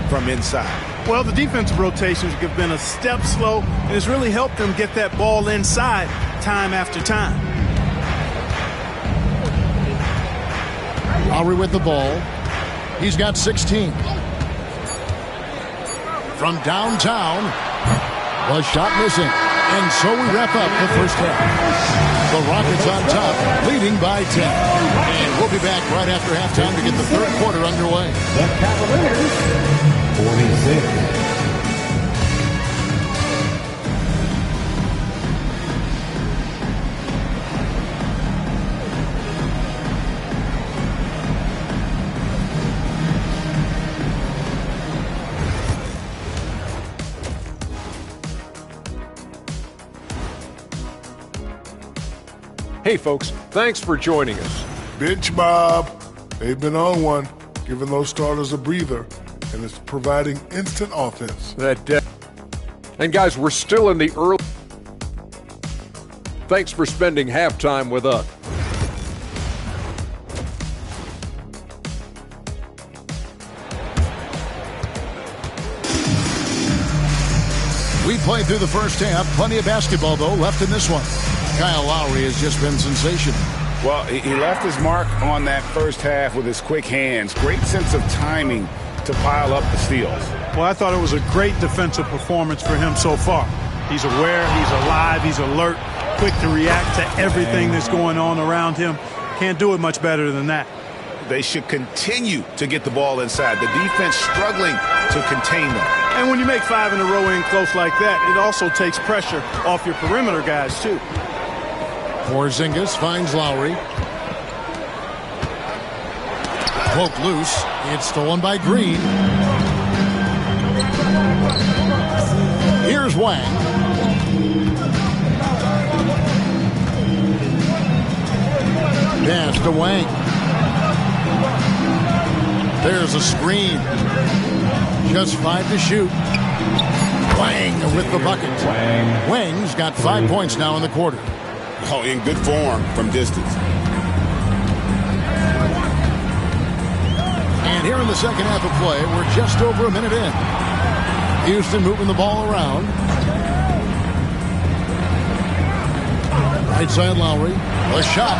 from inside. Well, the defensive rotations have been a step slow, and it's really helped them get that ball inside time after time. Lowry with the ball. He's got 16. From downtown, the shot missing. And so we wrap up the first half. The Rockets on top, leading by 10. And we'll be back right after halftime to get the third quarter underway. The Cavaliers, 46. Hey, folks, thanks for joining us. Bench Bob. They've been on one, giving those starters a breather. and it's providing instant offense. And guys, we're still in the early. Thanks for spending halftime with us. We played through the first half. Plenty of basketball, though, left in this one. Kyle Lowry has just been sensational. Well, he left his mark on that first half with his quick hands. Great sense of timing to pile up the steals. Well, I thought it was a great defensive performance for him so far. He's aware, he's alive, he's alert, quick to react to everything that's going on around him. Can't do it much better than that. They should continue to get the ball inside. The defense struggling to contain them. And when you make 5 in a row in close like that, it also takes pressure off your perimeter guys, too. Porzingis finds Lowry. Poke loose. It's stolen by Green. Here's Wang. Pass to Wang. There's a screen. Just 5 to shoot. Wang with the bucket. Wang's got 5 points now in the quarter. Oh, in good form from distance. And here in the second half of play, we're just over a minute in. Houston moving the ball around. Right side Lowry. A shot.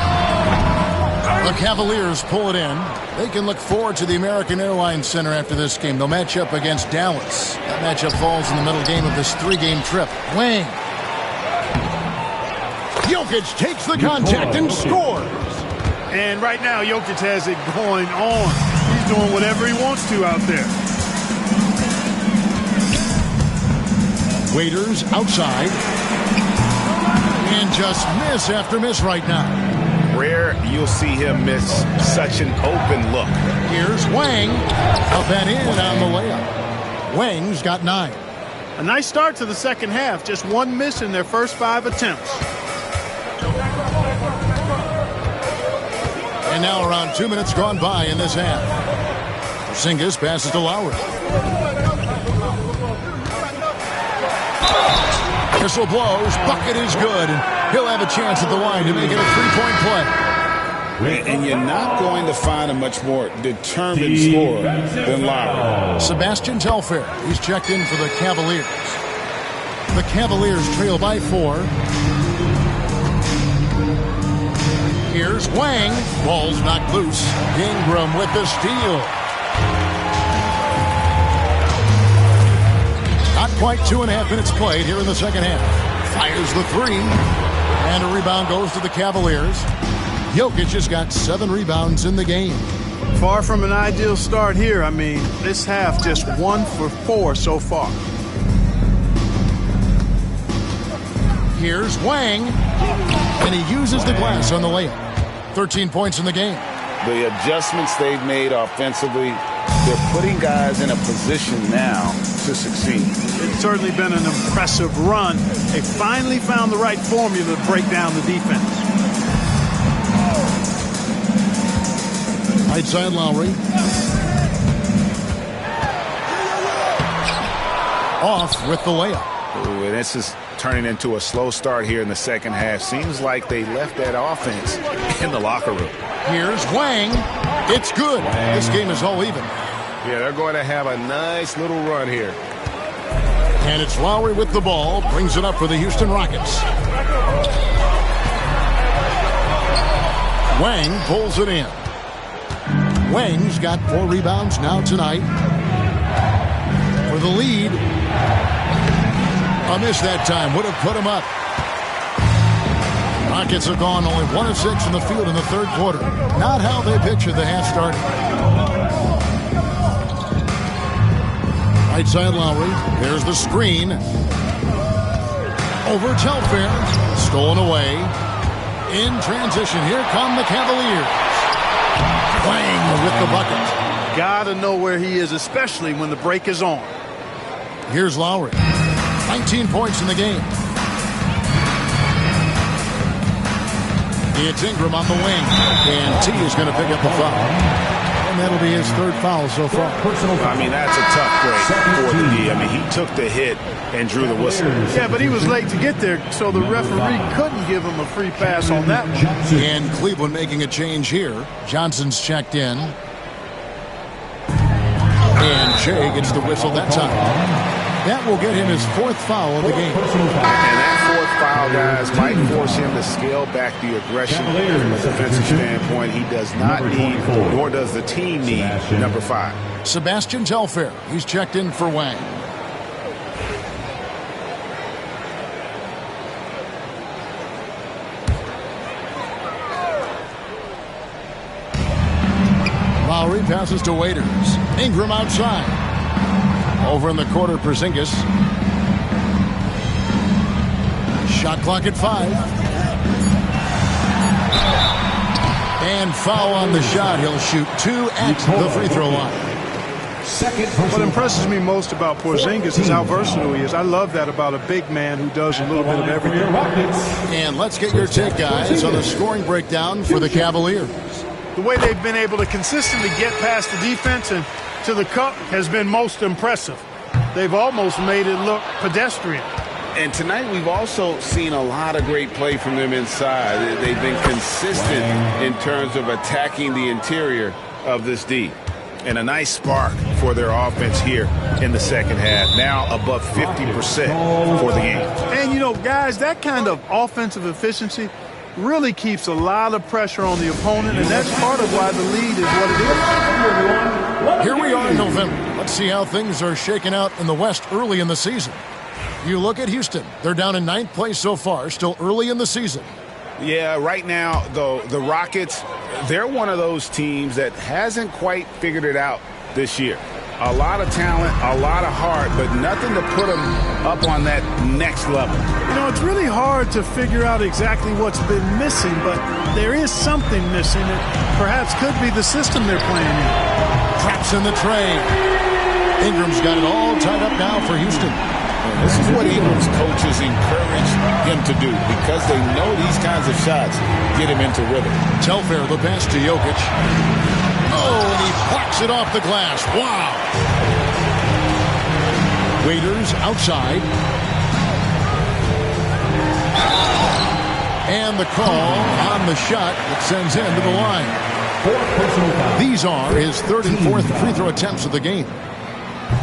The Cavaliers pull it in. They can look forward to the American Airlines Center after this game. They'll match up against Dallas. That matchup falls in the middle game of this 3-game trip. Wang. Jokic takes the contact and scores. And right now, Jokic has it going on. He's doing whatever he wants to out there. Waiters outside. And just miss after miss right now. Rare you'll see him miss such an open look. Here's Wang. Up and in on the layup. Wang's got 9. A nice start to the second half. Just 1 miss in their first 5 attempts. And now around 2 minutes gone by in this half. Porzingis passes to Lowry. Whistle blows. Bucket is good. He'll have a chance at the line to make it a 3-point play. And you're not going to find a much more determined scorer than Lowry. Sebastian Telfair. He's checked in for the Cavaliers. The Cavaliers trail by 4. Here's Wang. Ball's knocked loose. Ingram with the steal. Not quite 2.5 minutes played here in the second half. Fires the 3. And a rebound goes to the Cavaliers. Jokic has got 7 rebounds in the game. Far from an ideal start here. I mean, this half just 1 for 4 so far. Here's Wang. And he uses the glass on the layup. 13 points in the game. The adjustments they've made offensively, they're putting guys in a position now to succeed. It's certainly been an impressive run. They finally found the right formula to break down the defense. Right side Lowry. Off with the layup. Ooh, and this is turning into a slow start here in the second half. Seems like they left that offense in the locker room. Here's Wang. It's good. This game is all even. Yeah, they're going to have a nice little run here. And it's Lowry with the ball. Brings it up for the Houston Rockets. Wang pulls it in. Wang's got 4 rebounds now tonight. For the lead. A miss that time. Would have put him up. Rockets have gone only 1 of 6 in the field in the third quarter. Not how they pictured the half starting. Right side Lowry. There's the screen. Over Telfair. Stolen away. In transition. Here come the Cavaliers. Wang with the bucket. Gotta know where he is, especially when the break is on. Here's Lowry. 19 points in the game. It's Ingram on the wing. And T is going to pick up the foul. And that'll be his third foul so far. I mean, that's a tough break for the D. I mean, he took the hit and drew the whistle. Yeah, but he was late to get there, so the referee couldn't give him a free pass on that one. And Cleveland making a change here. Johnson's checked in. And Jay gets the whistle that time. That will get him his fourth foul of the game. And that fourth foul, guys, might force him to scale back the aggression from a defensive standpoint. He does not need, nor does the team need, number 5. Sebastian Telfair, he's checked in for Wang. Lowry passes to Waiters. Ingram outside. Over in the corner, Porzingis. Shot clock at 5. And foul on the shot. He'll shoot 2 at the free throw line. What impresses me most about Porzingis is how versatile he is. I love that about a big man who does a little bit of everything. And let's get your take, guys, on the scoring breakdown for the Cavaliers. The way they've been able to consistently get past the defense and to the cup has been most impressive. They've almost made it look pedestrian. And tonight we've also seen a lot of great play from them inside. They've been consistent in terms of attacking the interior of this D. And a nice spark for their offense here in the second half. Now above 50% for the game. And, you know, guys, that kind of offensive efficiency really keeps a lot of pressure on the opponent, and that's part of why the lead is what it is. Here we are in November. Let's see how things are shaking out in the West early in the season. You look at Houston. They're down in 9th place so far, still early in the season. Yeah, right now, though, the Rockets, they're one of those teams that hasn't quite figured it out this year. A lot of talent, a lot of heart, but nothing to put them up on that next level. You know, it's really hard to figure out exactly what's been missing, but there is something missing that perhaps could be the system they're playing in. Traps in the tray. Ingram's got it all tied up now for Houston. And this is what Ingram's coaches encourage him to do because they know these kinds of shots get him into rhythm. Telfair, the pass to Jokic. Oh, and he plucks it off the glass. Wow. Waiters outside. And the call on the shot that sends him to the line. These are his 3rd and 4th free throw attempts of the game.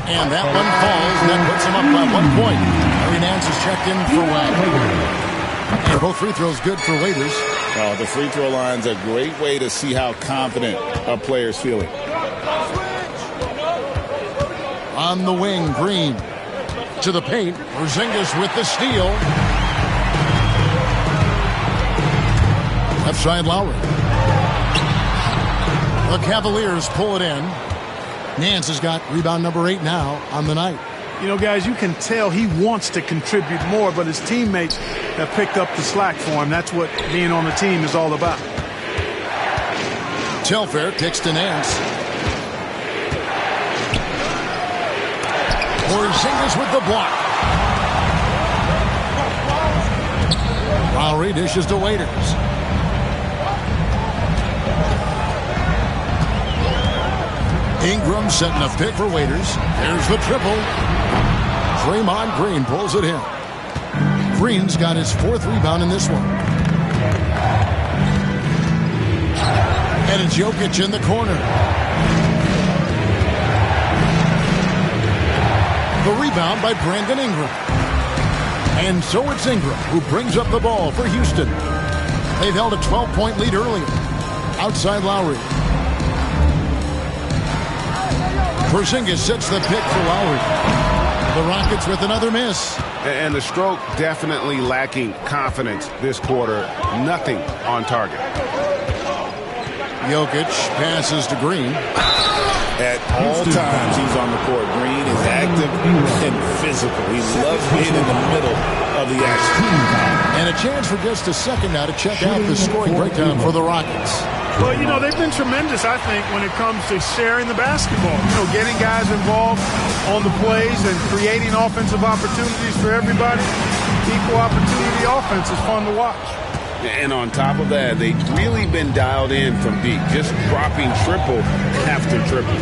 And that one falls, and that puts him up by 1 point. Larry Nance is checked in for Wang. And both free throws good for Waiters. Oh, the free throw line's a great way to see how confident a player's feeling. On the wing, Green to the paint. Porzingis with the steal. Left side, Lowry. The Cavaliers pull it in. Nance has got rebound number 8 now on the night. You know, guys, you can tell he wants to contribute more, but his teammates have picked up the slack for him. That's what being on the team is all about. Telfair kicks to Nance. Porzingis with the block. Lowry dishes to Waiters. Ingram setting a pick for Waiters. There's the triple. Draymond Green pulls it in. Green's got his 4th rebound in this one. And it's Jokic in the corner. The rebound by Brandon Ingram. And so it's Ingram who brings up the ball for Houston. They've held a 12-point lead earlier. Outside Lowry. Porzingis sets the pick for Lowry. The Rockets with another miss. And the stroke definitely lacking confidence this quarter. Nothing on target. Jokic passes to Green. At all times he's on the court. Green is active and physical. He loves being in the middle of the action. And a chance for just a second now to check out the scoring breakdown for the Rockets. Well, you know, they've been tremendous, I think, when it comes to sharing the basketball. You know, getting guys involved on the plays and creating offensive opportunities for everybody. Equal opportunity offense is fun to watch. And on top of that, they've really been dialed in from deep, just dropping triple after triple.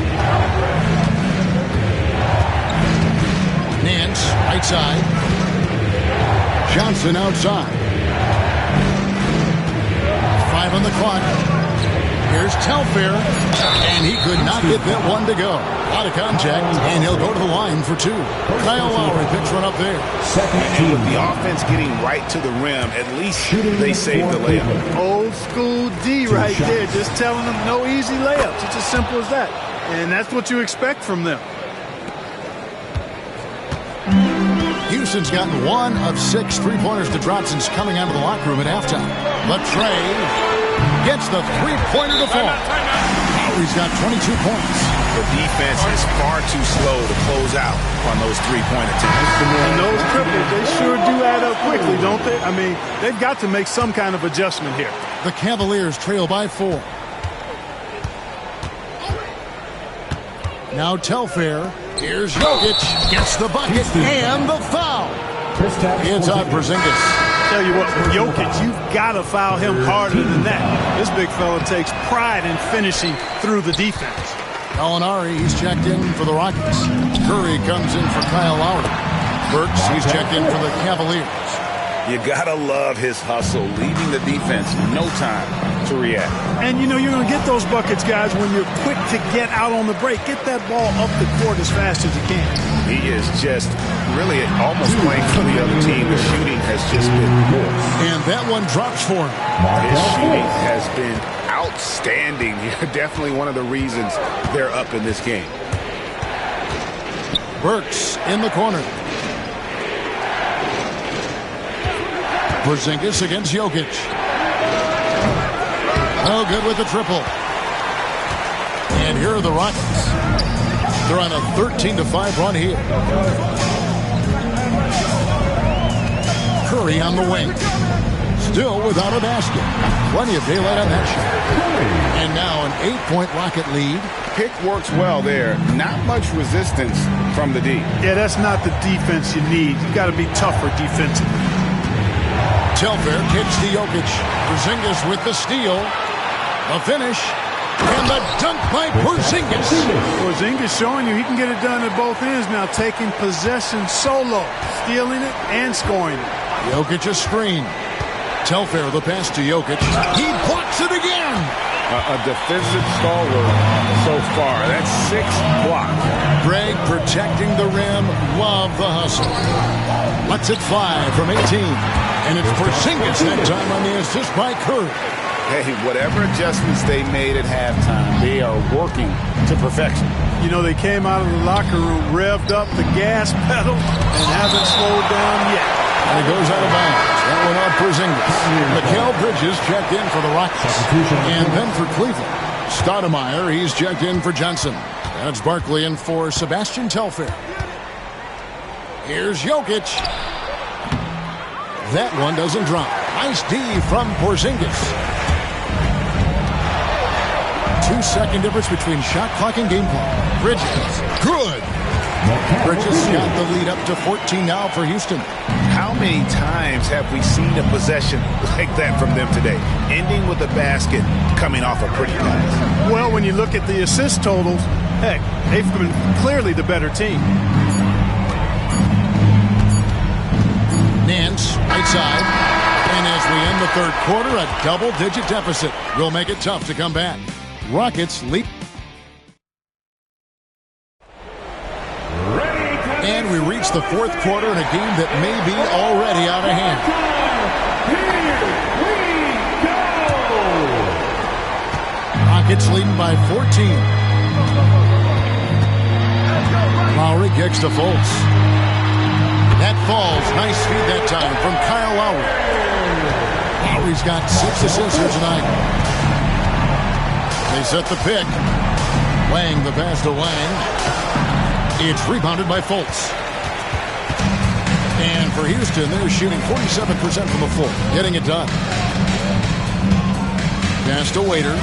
Nance, right side. Johnson outside. 5 on the clock. Here's Telfair, and he could not get that one to go. Out of contact, and he'll go to the line for 2. Kyle Lowry picks one up there. And with the offense getting right to the rim, at least they saved the layup. Old school D right there, just telling them no easy layups. It's as simple as that. And that's what you expect from them. Houston's gotten 1 of 6 three-pointers to drop since coming out of the locker room at halftime. Latrey gets the three-pointer to fall. He's got 22 points. The defense is far too slow to close out on those three-point attempts. And those triples, they sure do add up quickly, don't they? I mean, they've got to make some kind of adjustment here. The Cavaliers trail by 4. Now Telfair. Here's Jokic. Gets the bucket and the foul. It's on Porzingis. Tell you what, Jokic, you've got to foul him harder than that. This big fella takes pride in finishing through the defense. Gallinari, he's checked in for the Rockets. Curry comes in for Kyle Lowry. Burks, he's checked in for the Cavaliers. You gotta love his hustle, leaving the defense no time to react. And you know you're going to get those buckets, guys, when you're quick to get out on the break. Get that ball up the court as fast as you can. He is just really almost playing for the other team. The shooting has just been poor. And that one drops for him. His shooting has been outstanding. Definitely one of the reasons they're up in this game. Burks in the corner. Porzingis against Jokic. Oh, good with the triple. And here are the Rockets. They're on a 13-5 run here. Curry on the wing. Still without a basket. Plenty of daylight on that shot. And now an 8-point Rocket lead. Pick works well there. Not much resistance from the D. Yeah, that's not the defense you need. You got to be tougher defensively. Telfair kicks to Jokic. Porzingis with the steal. A finish. And the dunk by Porzingis. Porzingis showing you he can get it done at both ends now, taking possession solo, stealing it and scoring it. Jokic a screen. Telfair the pass to Jokic. He blocks it again. A defensive stalwart so far. That's 6 blocks. Greg protecting the rim. Love the hustle. Lets it fly from 18. And it's Porzingis that time on the assist by Curry. Hey, whatever adjustments they made at halftime, they are working to perfection. You know, they came out of the locker room, revved up the gas pedal, and haven't slowed down yet. And it goes out of bounds. That one on Porzingis. Mikal Bridges checked in for the Rockets. And then for Cleveland, Stoudemire, he's checked in for Johnson. That's Barkley in for Sebastian Telfair. Here's Jokic. That one doesn't drop. Nice D from Porzingis. 2-second difference between shot clock and game clock. Bridges. Good. Bridges got the lead up to 14 now for Houston. How many times have we seen a possession like that from them today? Ending with a basket, coming off a pretty pass. Well, when you look at the assist totals, heck, they've been clearly the better team. Nance, right side. And as we end the third quarter, a double-digit deficit will make it tough to come back. Rockets leap. And we reach the fourth quarter in a game that may be already out of hand. Rockets leading by 14. Lowry kicks to Fultz. That falls. Nice feed that time from Kyle Lowry. Lowry's got 6 assists here tonight. They set the pick. Wang the pass to Wang. It's rebounded by Fultz. And for Houston, they're shooting 47% from the floor. Getting it done. Pass to Waiters.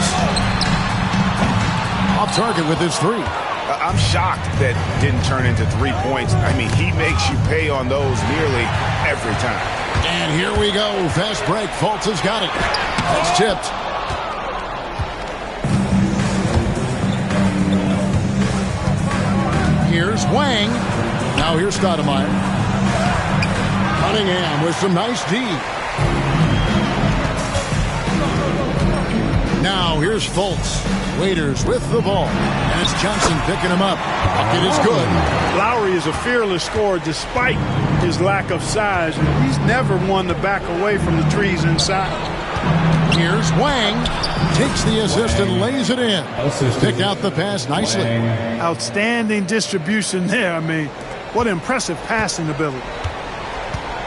Off target with his 3. I'm shocked that didn't turn into 3 points. I mean, he makes you pay on those nearly every time. And here we go. Fast break. Fultz has got it. That's tipped. Here's Wang. Now here's Stoudemire. Cunningham with some nice D. Now here's Fultz. Waiters with the ball. And it's Johnson picking him up. Bucket is good. Lowry is a fearless scorer despite his lack of size. He's never one to back away from the trees inside. Here's Wang. Takes the assist and lays it in. Picked out the pass nicely. Outstanding distribution there. I mean, what impressive passing ability.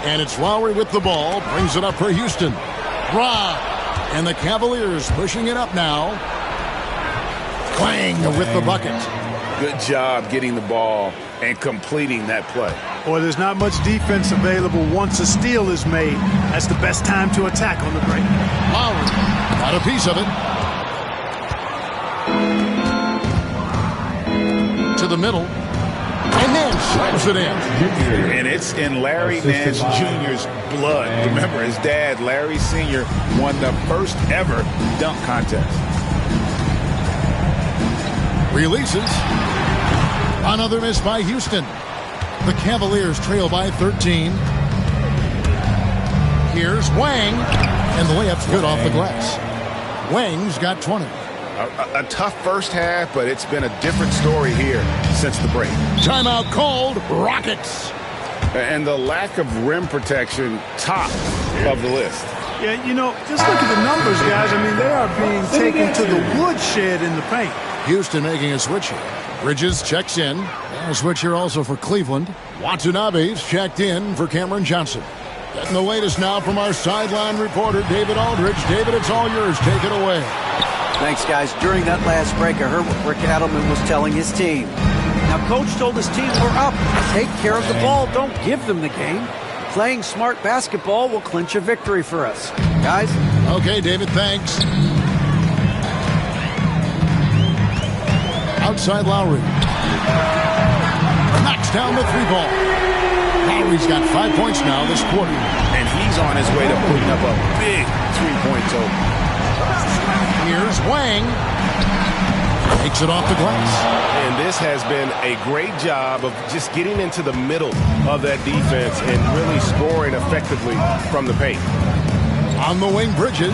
And it's Lowry with the ball. Brings it up for Houston. Rob. And the Cavaliers pushing it up now. Clang with the bucket. Good job getting the ball and completing that play. Boy, there's not much defense available once a steal is made. That's the best time to attack on the break. Lowry got a piece of it. To the middle. And then slams it in. And it's in Larry Nance Jr.'s blood. Remember, his dad, Larry Sr., won the first ever dunk contest. Releases. Another miss by Houston. The Cavaliers trail by 13. Here's Wang. And the layup's good off the glass. Wang's got 20. A tough first half, but it's been a different story here since the break. Timeout called. Rockets. And the lack of rim protection, top of the list. Yeah, you know, just look at the numbers, guys. I mean, they are being taken to the woodshed in the paint. Houston making a switch here. Bridges checks in. And a switch here also for Cleveland. Watanabe's checked in for Cameron Johnson. Getting the latest now from our sideline reporter, David Aldridge. David, it's all yours. Take it away. Thanks, guys. During that last break, I heard what Rick Adelman was telling his team. Now, Coach told his team, we're up. Take care of the ball. Don't give them the game. Playing smart basketball will clinch a victory for us. Guys? Okay, David, thanks. Outside Lowry. Knocks down the three ball. Lowry's got 5 points now this quarter. And he's on his way to putting up a big three-point total. Here's Wang. Takes it off the glass. And this has been a great job of just getting into the middle of that defense and really scoring effectively from the paint. On the wing, Bridges.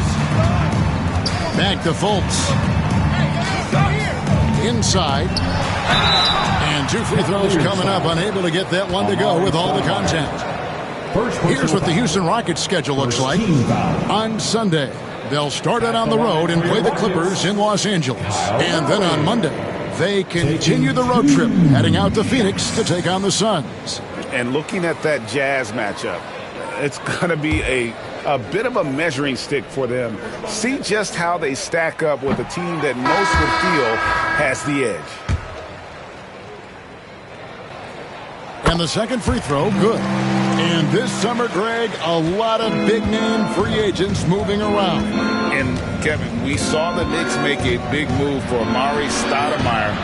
Back to Fultz. Inside. And 2 free throws coming up. Unable to get that one to go with all the contact. Here's what the Houston Rockets schedule looks like. On Sunday, they'll start out on the road and play the Clippers in Los Angeles. And then on Monday, they continue the road trip, heading out to Phoenix to take on the Suns. And looking at that Jazz matchup, it's going to be a bit of a measuring stick for them. See just how they stack up with a team that most would feel has the edge. And the second free throw, good. And this summer, Greg, a lot of big-name free agents moving around. And, Kevin, we saw the Knicks make a big move for Amari Stoudemire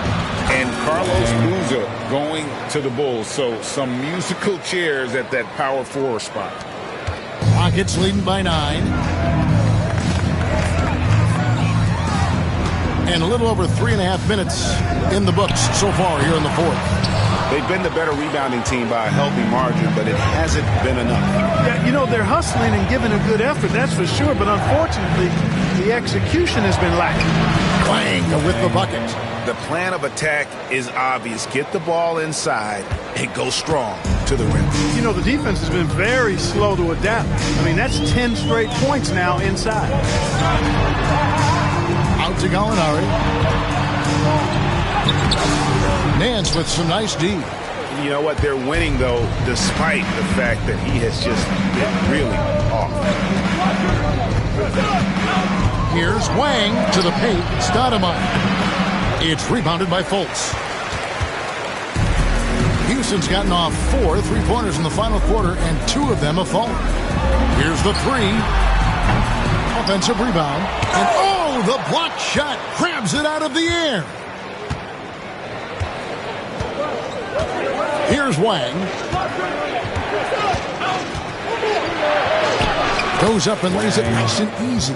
and Carlos Boozer going to the Bulls. So some musical chairs at that power forward spot. Rockets leading by 9. And a little over 3.5 minutes in the books so far here in the fourth. They've been the better rebounding team by a healthy margin, but it hasn't been enough. Yeah, you know, they're hustling and giving a good effort, that's for sure. But unfortunately, the execution has been lacking. Clang with the bucket. The plan of attack is obvious. Get the ball inside and go strong to the rim. You know, the defense has been very slow to adapt. I mean, that's 10 straight points now inside. Out to Gallinari. Nance with some nice D. You know what? They're winning, though, despite the fact that he has just been really off. Here's Wang to the paint. Stoudemire. It's rebounded by Fultz. Houston's gotten off 4 3-pointers in the final quarter, and 2 of them have fallen. Here's the 3. Offensive rebound. And oh, the block shot grabs it out of the air. Here's Wang. Goes up and lays it nice and easy.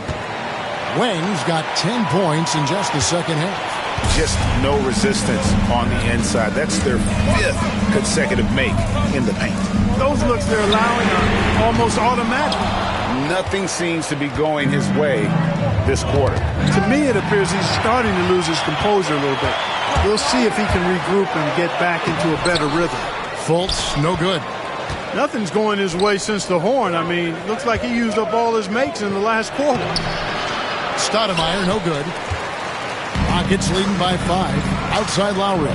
Wang's got 10 points in just the second half. Just no resistance on the inside. That's their 5th consecutive make in the paint. Those looks they're allowing are almost automatic. Nothing seems to be going his way this quarter. To me, it appears he's starting to lose his composure a little bit. We'll see if he can regroup and get back into a better rhythm. Fultz, no good. Nothing's going his way since the horn. I mean, looks like he used up all his makes in the last quarter. Stoudemire, no good. Rockets leading by 5. Outside Lowry.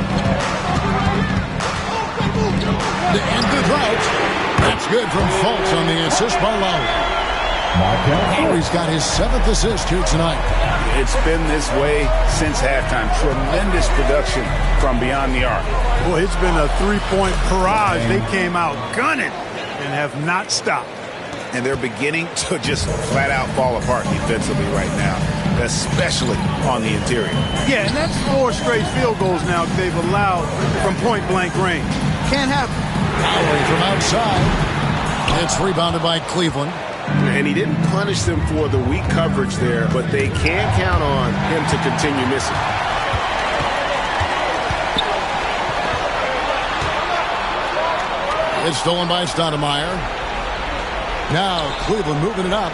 To end the drought. That's good from Fultz on the assist by Lowry. Lowry's got his 7th assist here tonight. It's been this way since halftime. Tremendous production from beyond the arc. Boy, it's been a 3-point barrage. They came out gunning and have not stopped. And they're beginning to just flat out fall apart defensively right now, especially on the interior. Yeah, and that's 4 straight field goals now they've allowed from point-blank range. Can't happen. Lowry from outside. It's rebounded by Cleveland. And he didn't punish them for the weak coverage there, but they can count on him to continue missing. It's stolen by Stoudemire. Now Cleveland moving it up.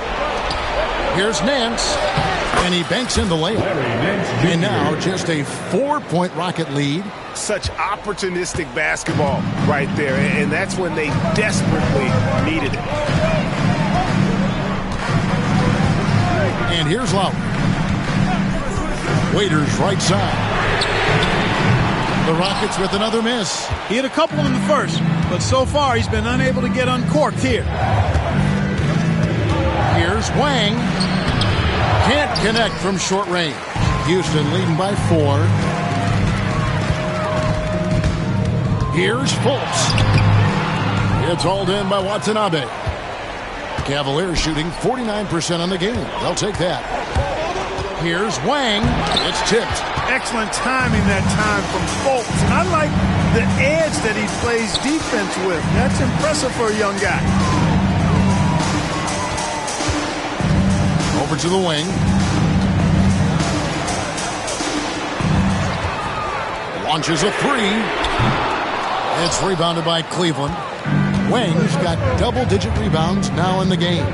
Here's Nance. And he banks in the layup. And now just a 4-point Rocket lead. Such opportunistic basketball right there. And that's when they desperately needed it. And here's Lowry. Waiters right side. The Rockets with another miss. He hit a couple in the first, but so far he's been unable to get uncorked here. Here's Wang. Can't connect from short range. Houston leading by 4. Here's Fultz. It's hauled in by Watanabe. Cavaliers shooting 49% on the game. They'll take that. Here's Wang. It's tipped. Excellent timing that time from Fultz. And I like the edge that he plays defense with. That's impressive for a young guy. Over to the wing. Launches a 3. It's rebounded by Cleveland. Wang's got double-digit rebounds now in the game.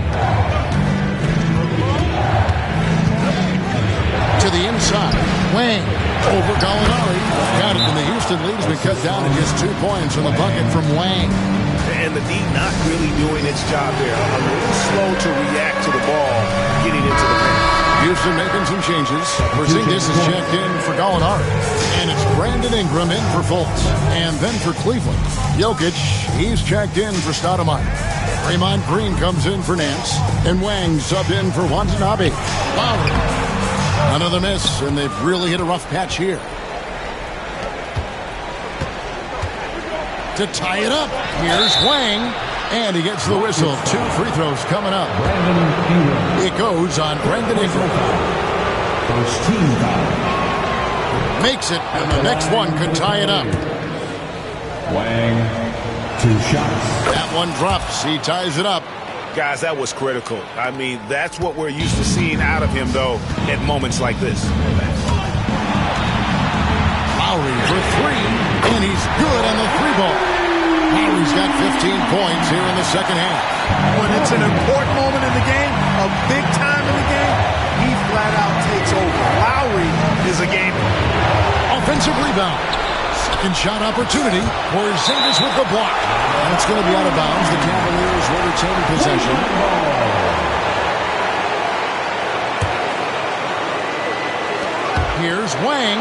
To the inside. Wang over Gallinari. Got it, and the Houston lead has been cut down to just 2 points from the bucket from Wang. And the D not really doing its job there. A little slow to react to the ball getting into the paint. Houston making some changes. Porzingis is checked in for Gallinari. And it's Brandon Ingram in for Fultz. And then for Cleveland, Jokic, he's checked in for Stoudemire. Draymond Green comes in for Nance. And Wang subbed in for Watanabe. Lowry. Another miss, and they've really hit a rough patch here. To tie it up, here's Wang. And he gets the whistle. 2 free throws coming up. It goes on Brandon Ingram. First team foul. Makes it, and the next one could tie it up. Wang, 2 shots. That one drops. He ties it up. Guys, that was critical. I mean, that's what we're used to seeing out of him, though, at moments like this. Lowry for 3, and he's good on the 3-ball. Lowry's got 15 points here in the second half. When it's an important moment in the game, a big time in the game, he flat out takes over. Lowry is a gamer. Offensive rebound. Second shot opportunity. Porzingis with the block. And it's going to be out of bounds. The Cavaliers will retain possession. Here's Wang.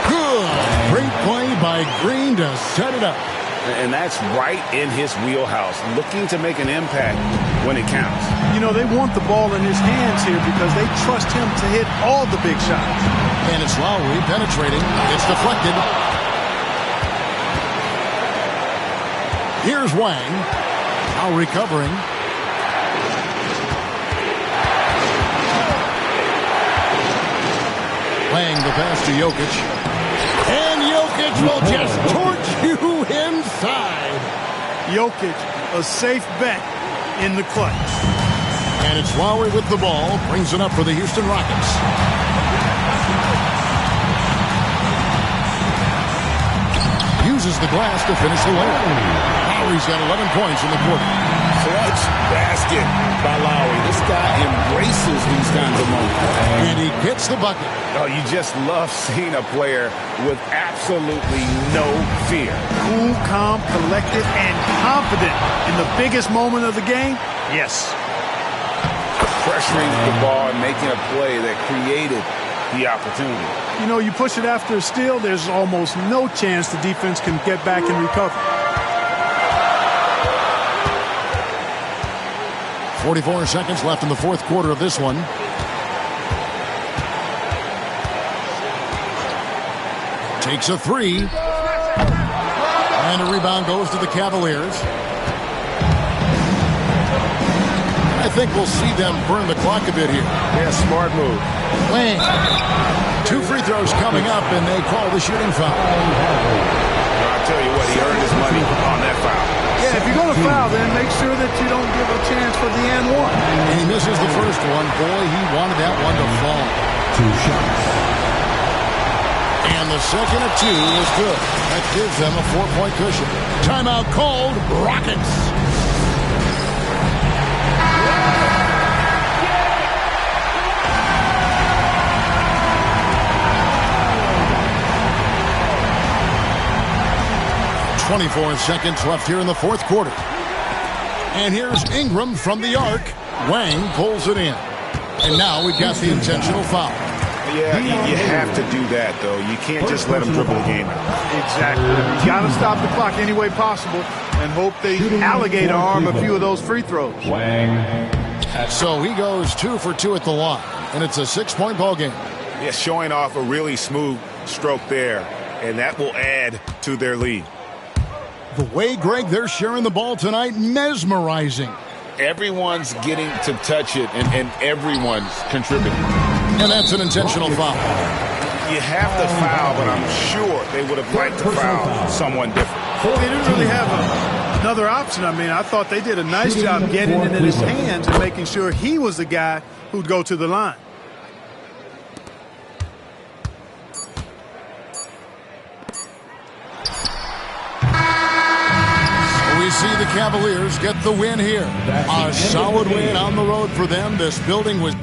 Good. Great play by Green to set it up. And that's right in his wheelhouse, looking to make an impact when it counts. You know, they want the ball in his hands here because they trust him to hit all the big shots. And it's Lowry penetrating. It's deflected. Here's Wang. Lowry covering. Wang the pass to Jokic. And Jokic will just torch you inside. Jokic, a safe bet. in the clutch. And it's Lowry with the ball. Brings it up for the Houston Rockets. Uses the glass to finish the layup. Lowry's got 11 points in the quarter. Clutch basket by Lowry. This guy embraces these kinds of moments. And he gets the bucket. Oh, you just love seeing a player with absolutely no fear. Cool, calm, collected, and confident in the biggest moment of the game. Yes. Pressuring the ball and making a play that created the opportunity. You know, you push it after a steal, there's almost no chance the defense can get back and recover. 44 seconds left in the fourth quarter of this one. Takes a three. And a rebound goes to the Cavaliers. I think we'll see them burn the clock a bit here. Yeah, smart move. Wang. 2 free throws coming up, and they call the shooting foul. I'll tell you what, he earned his money on that foul. Yeah, if you're going to foul, then make sure that you don't give a chance for the and one. And he misses the first one. Boy, he wanted that one to fall. 2 shots. And the second of 2 is good. That gives them a 4-point cushion. Timeout called. Rockets. .24 seconds left here in the fourth quarter. And here's Ingram from the arc. Wang pulls it in. And now we've got the intentional foul. Yeah, you have to do that, though. You can't just let him dribble the game out. Exactly. You got to stop the clock any way possible and hope they alligator arm a few of those free throws. So he goes 2 for 2 at the line, and it's a 6-point ball game. Yeah, showing off a really smooth stroke there, and that will add to their lead. The way, Greg, they're sharing the ball tonight, mesmerizing. Everyone's getting to touch it, and everyone's contributing. And that's an intentional foul. You have to foul, but I'm sure they would have liked to foul someone different. They didn't really have another option. I mean, I thought they did a nice job getting it in his hands and making sure he was the guy who'd go to the line. We see the Cavaliers get the win here. A solid win on the road for them. This building was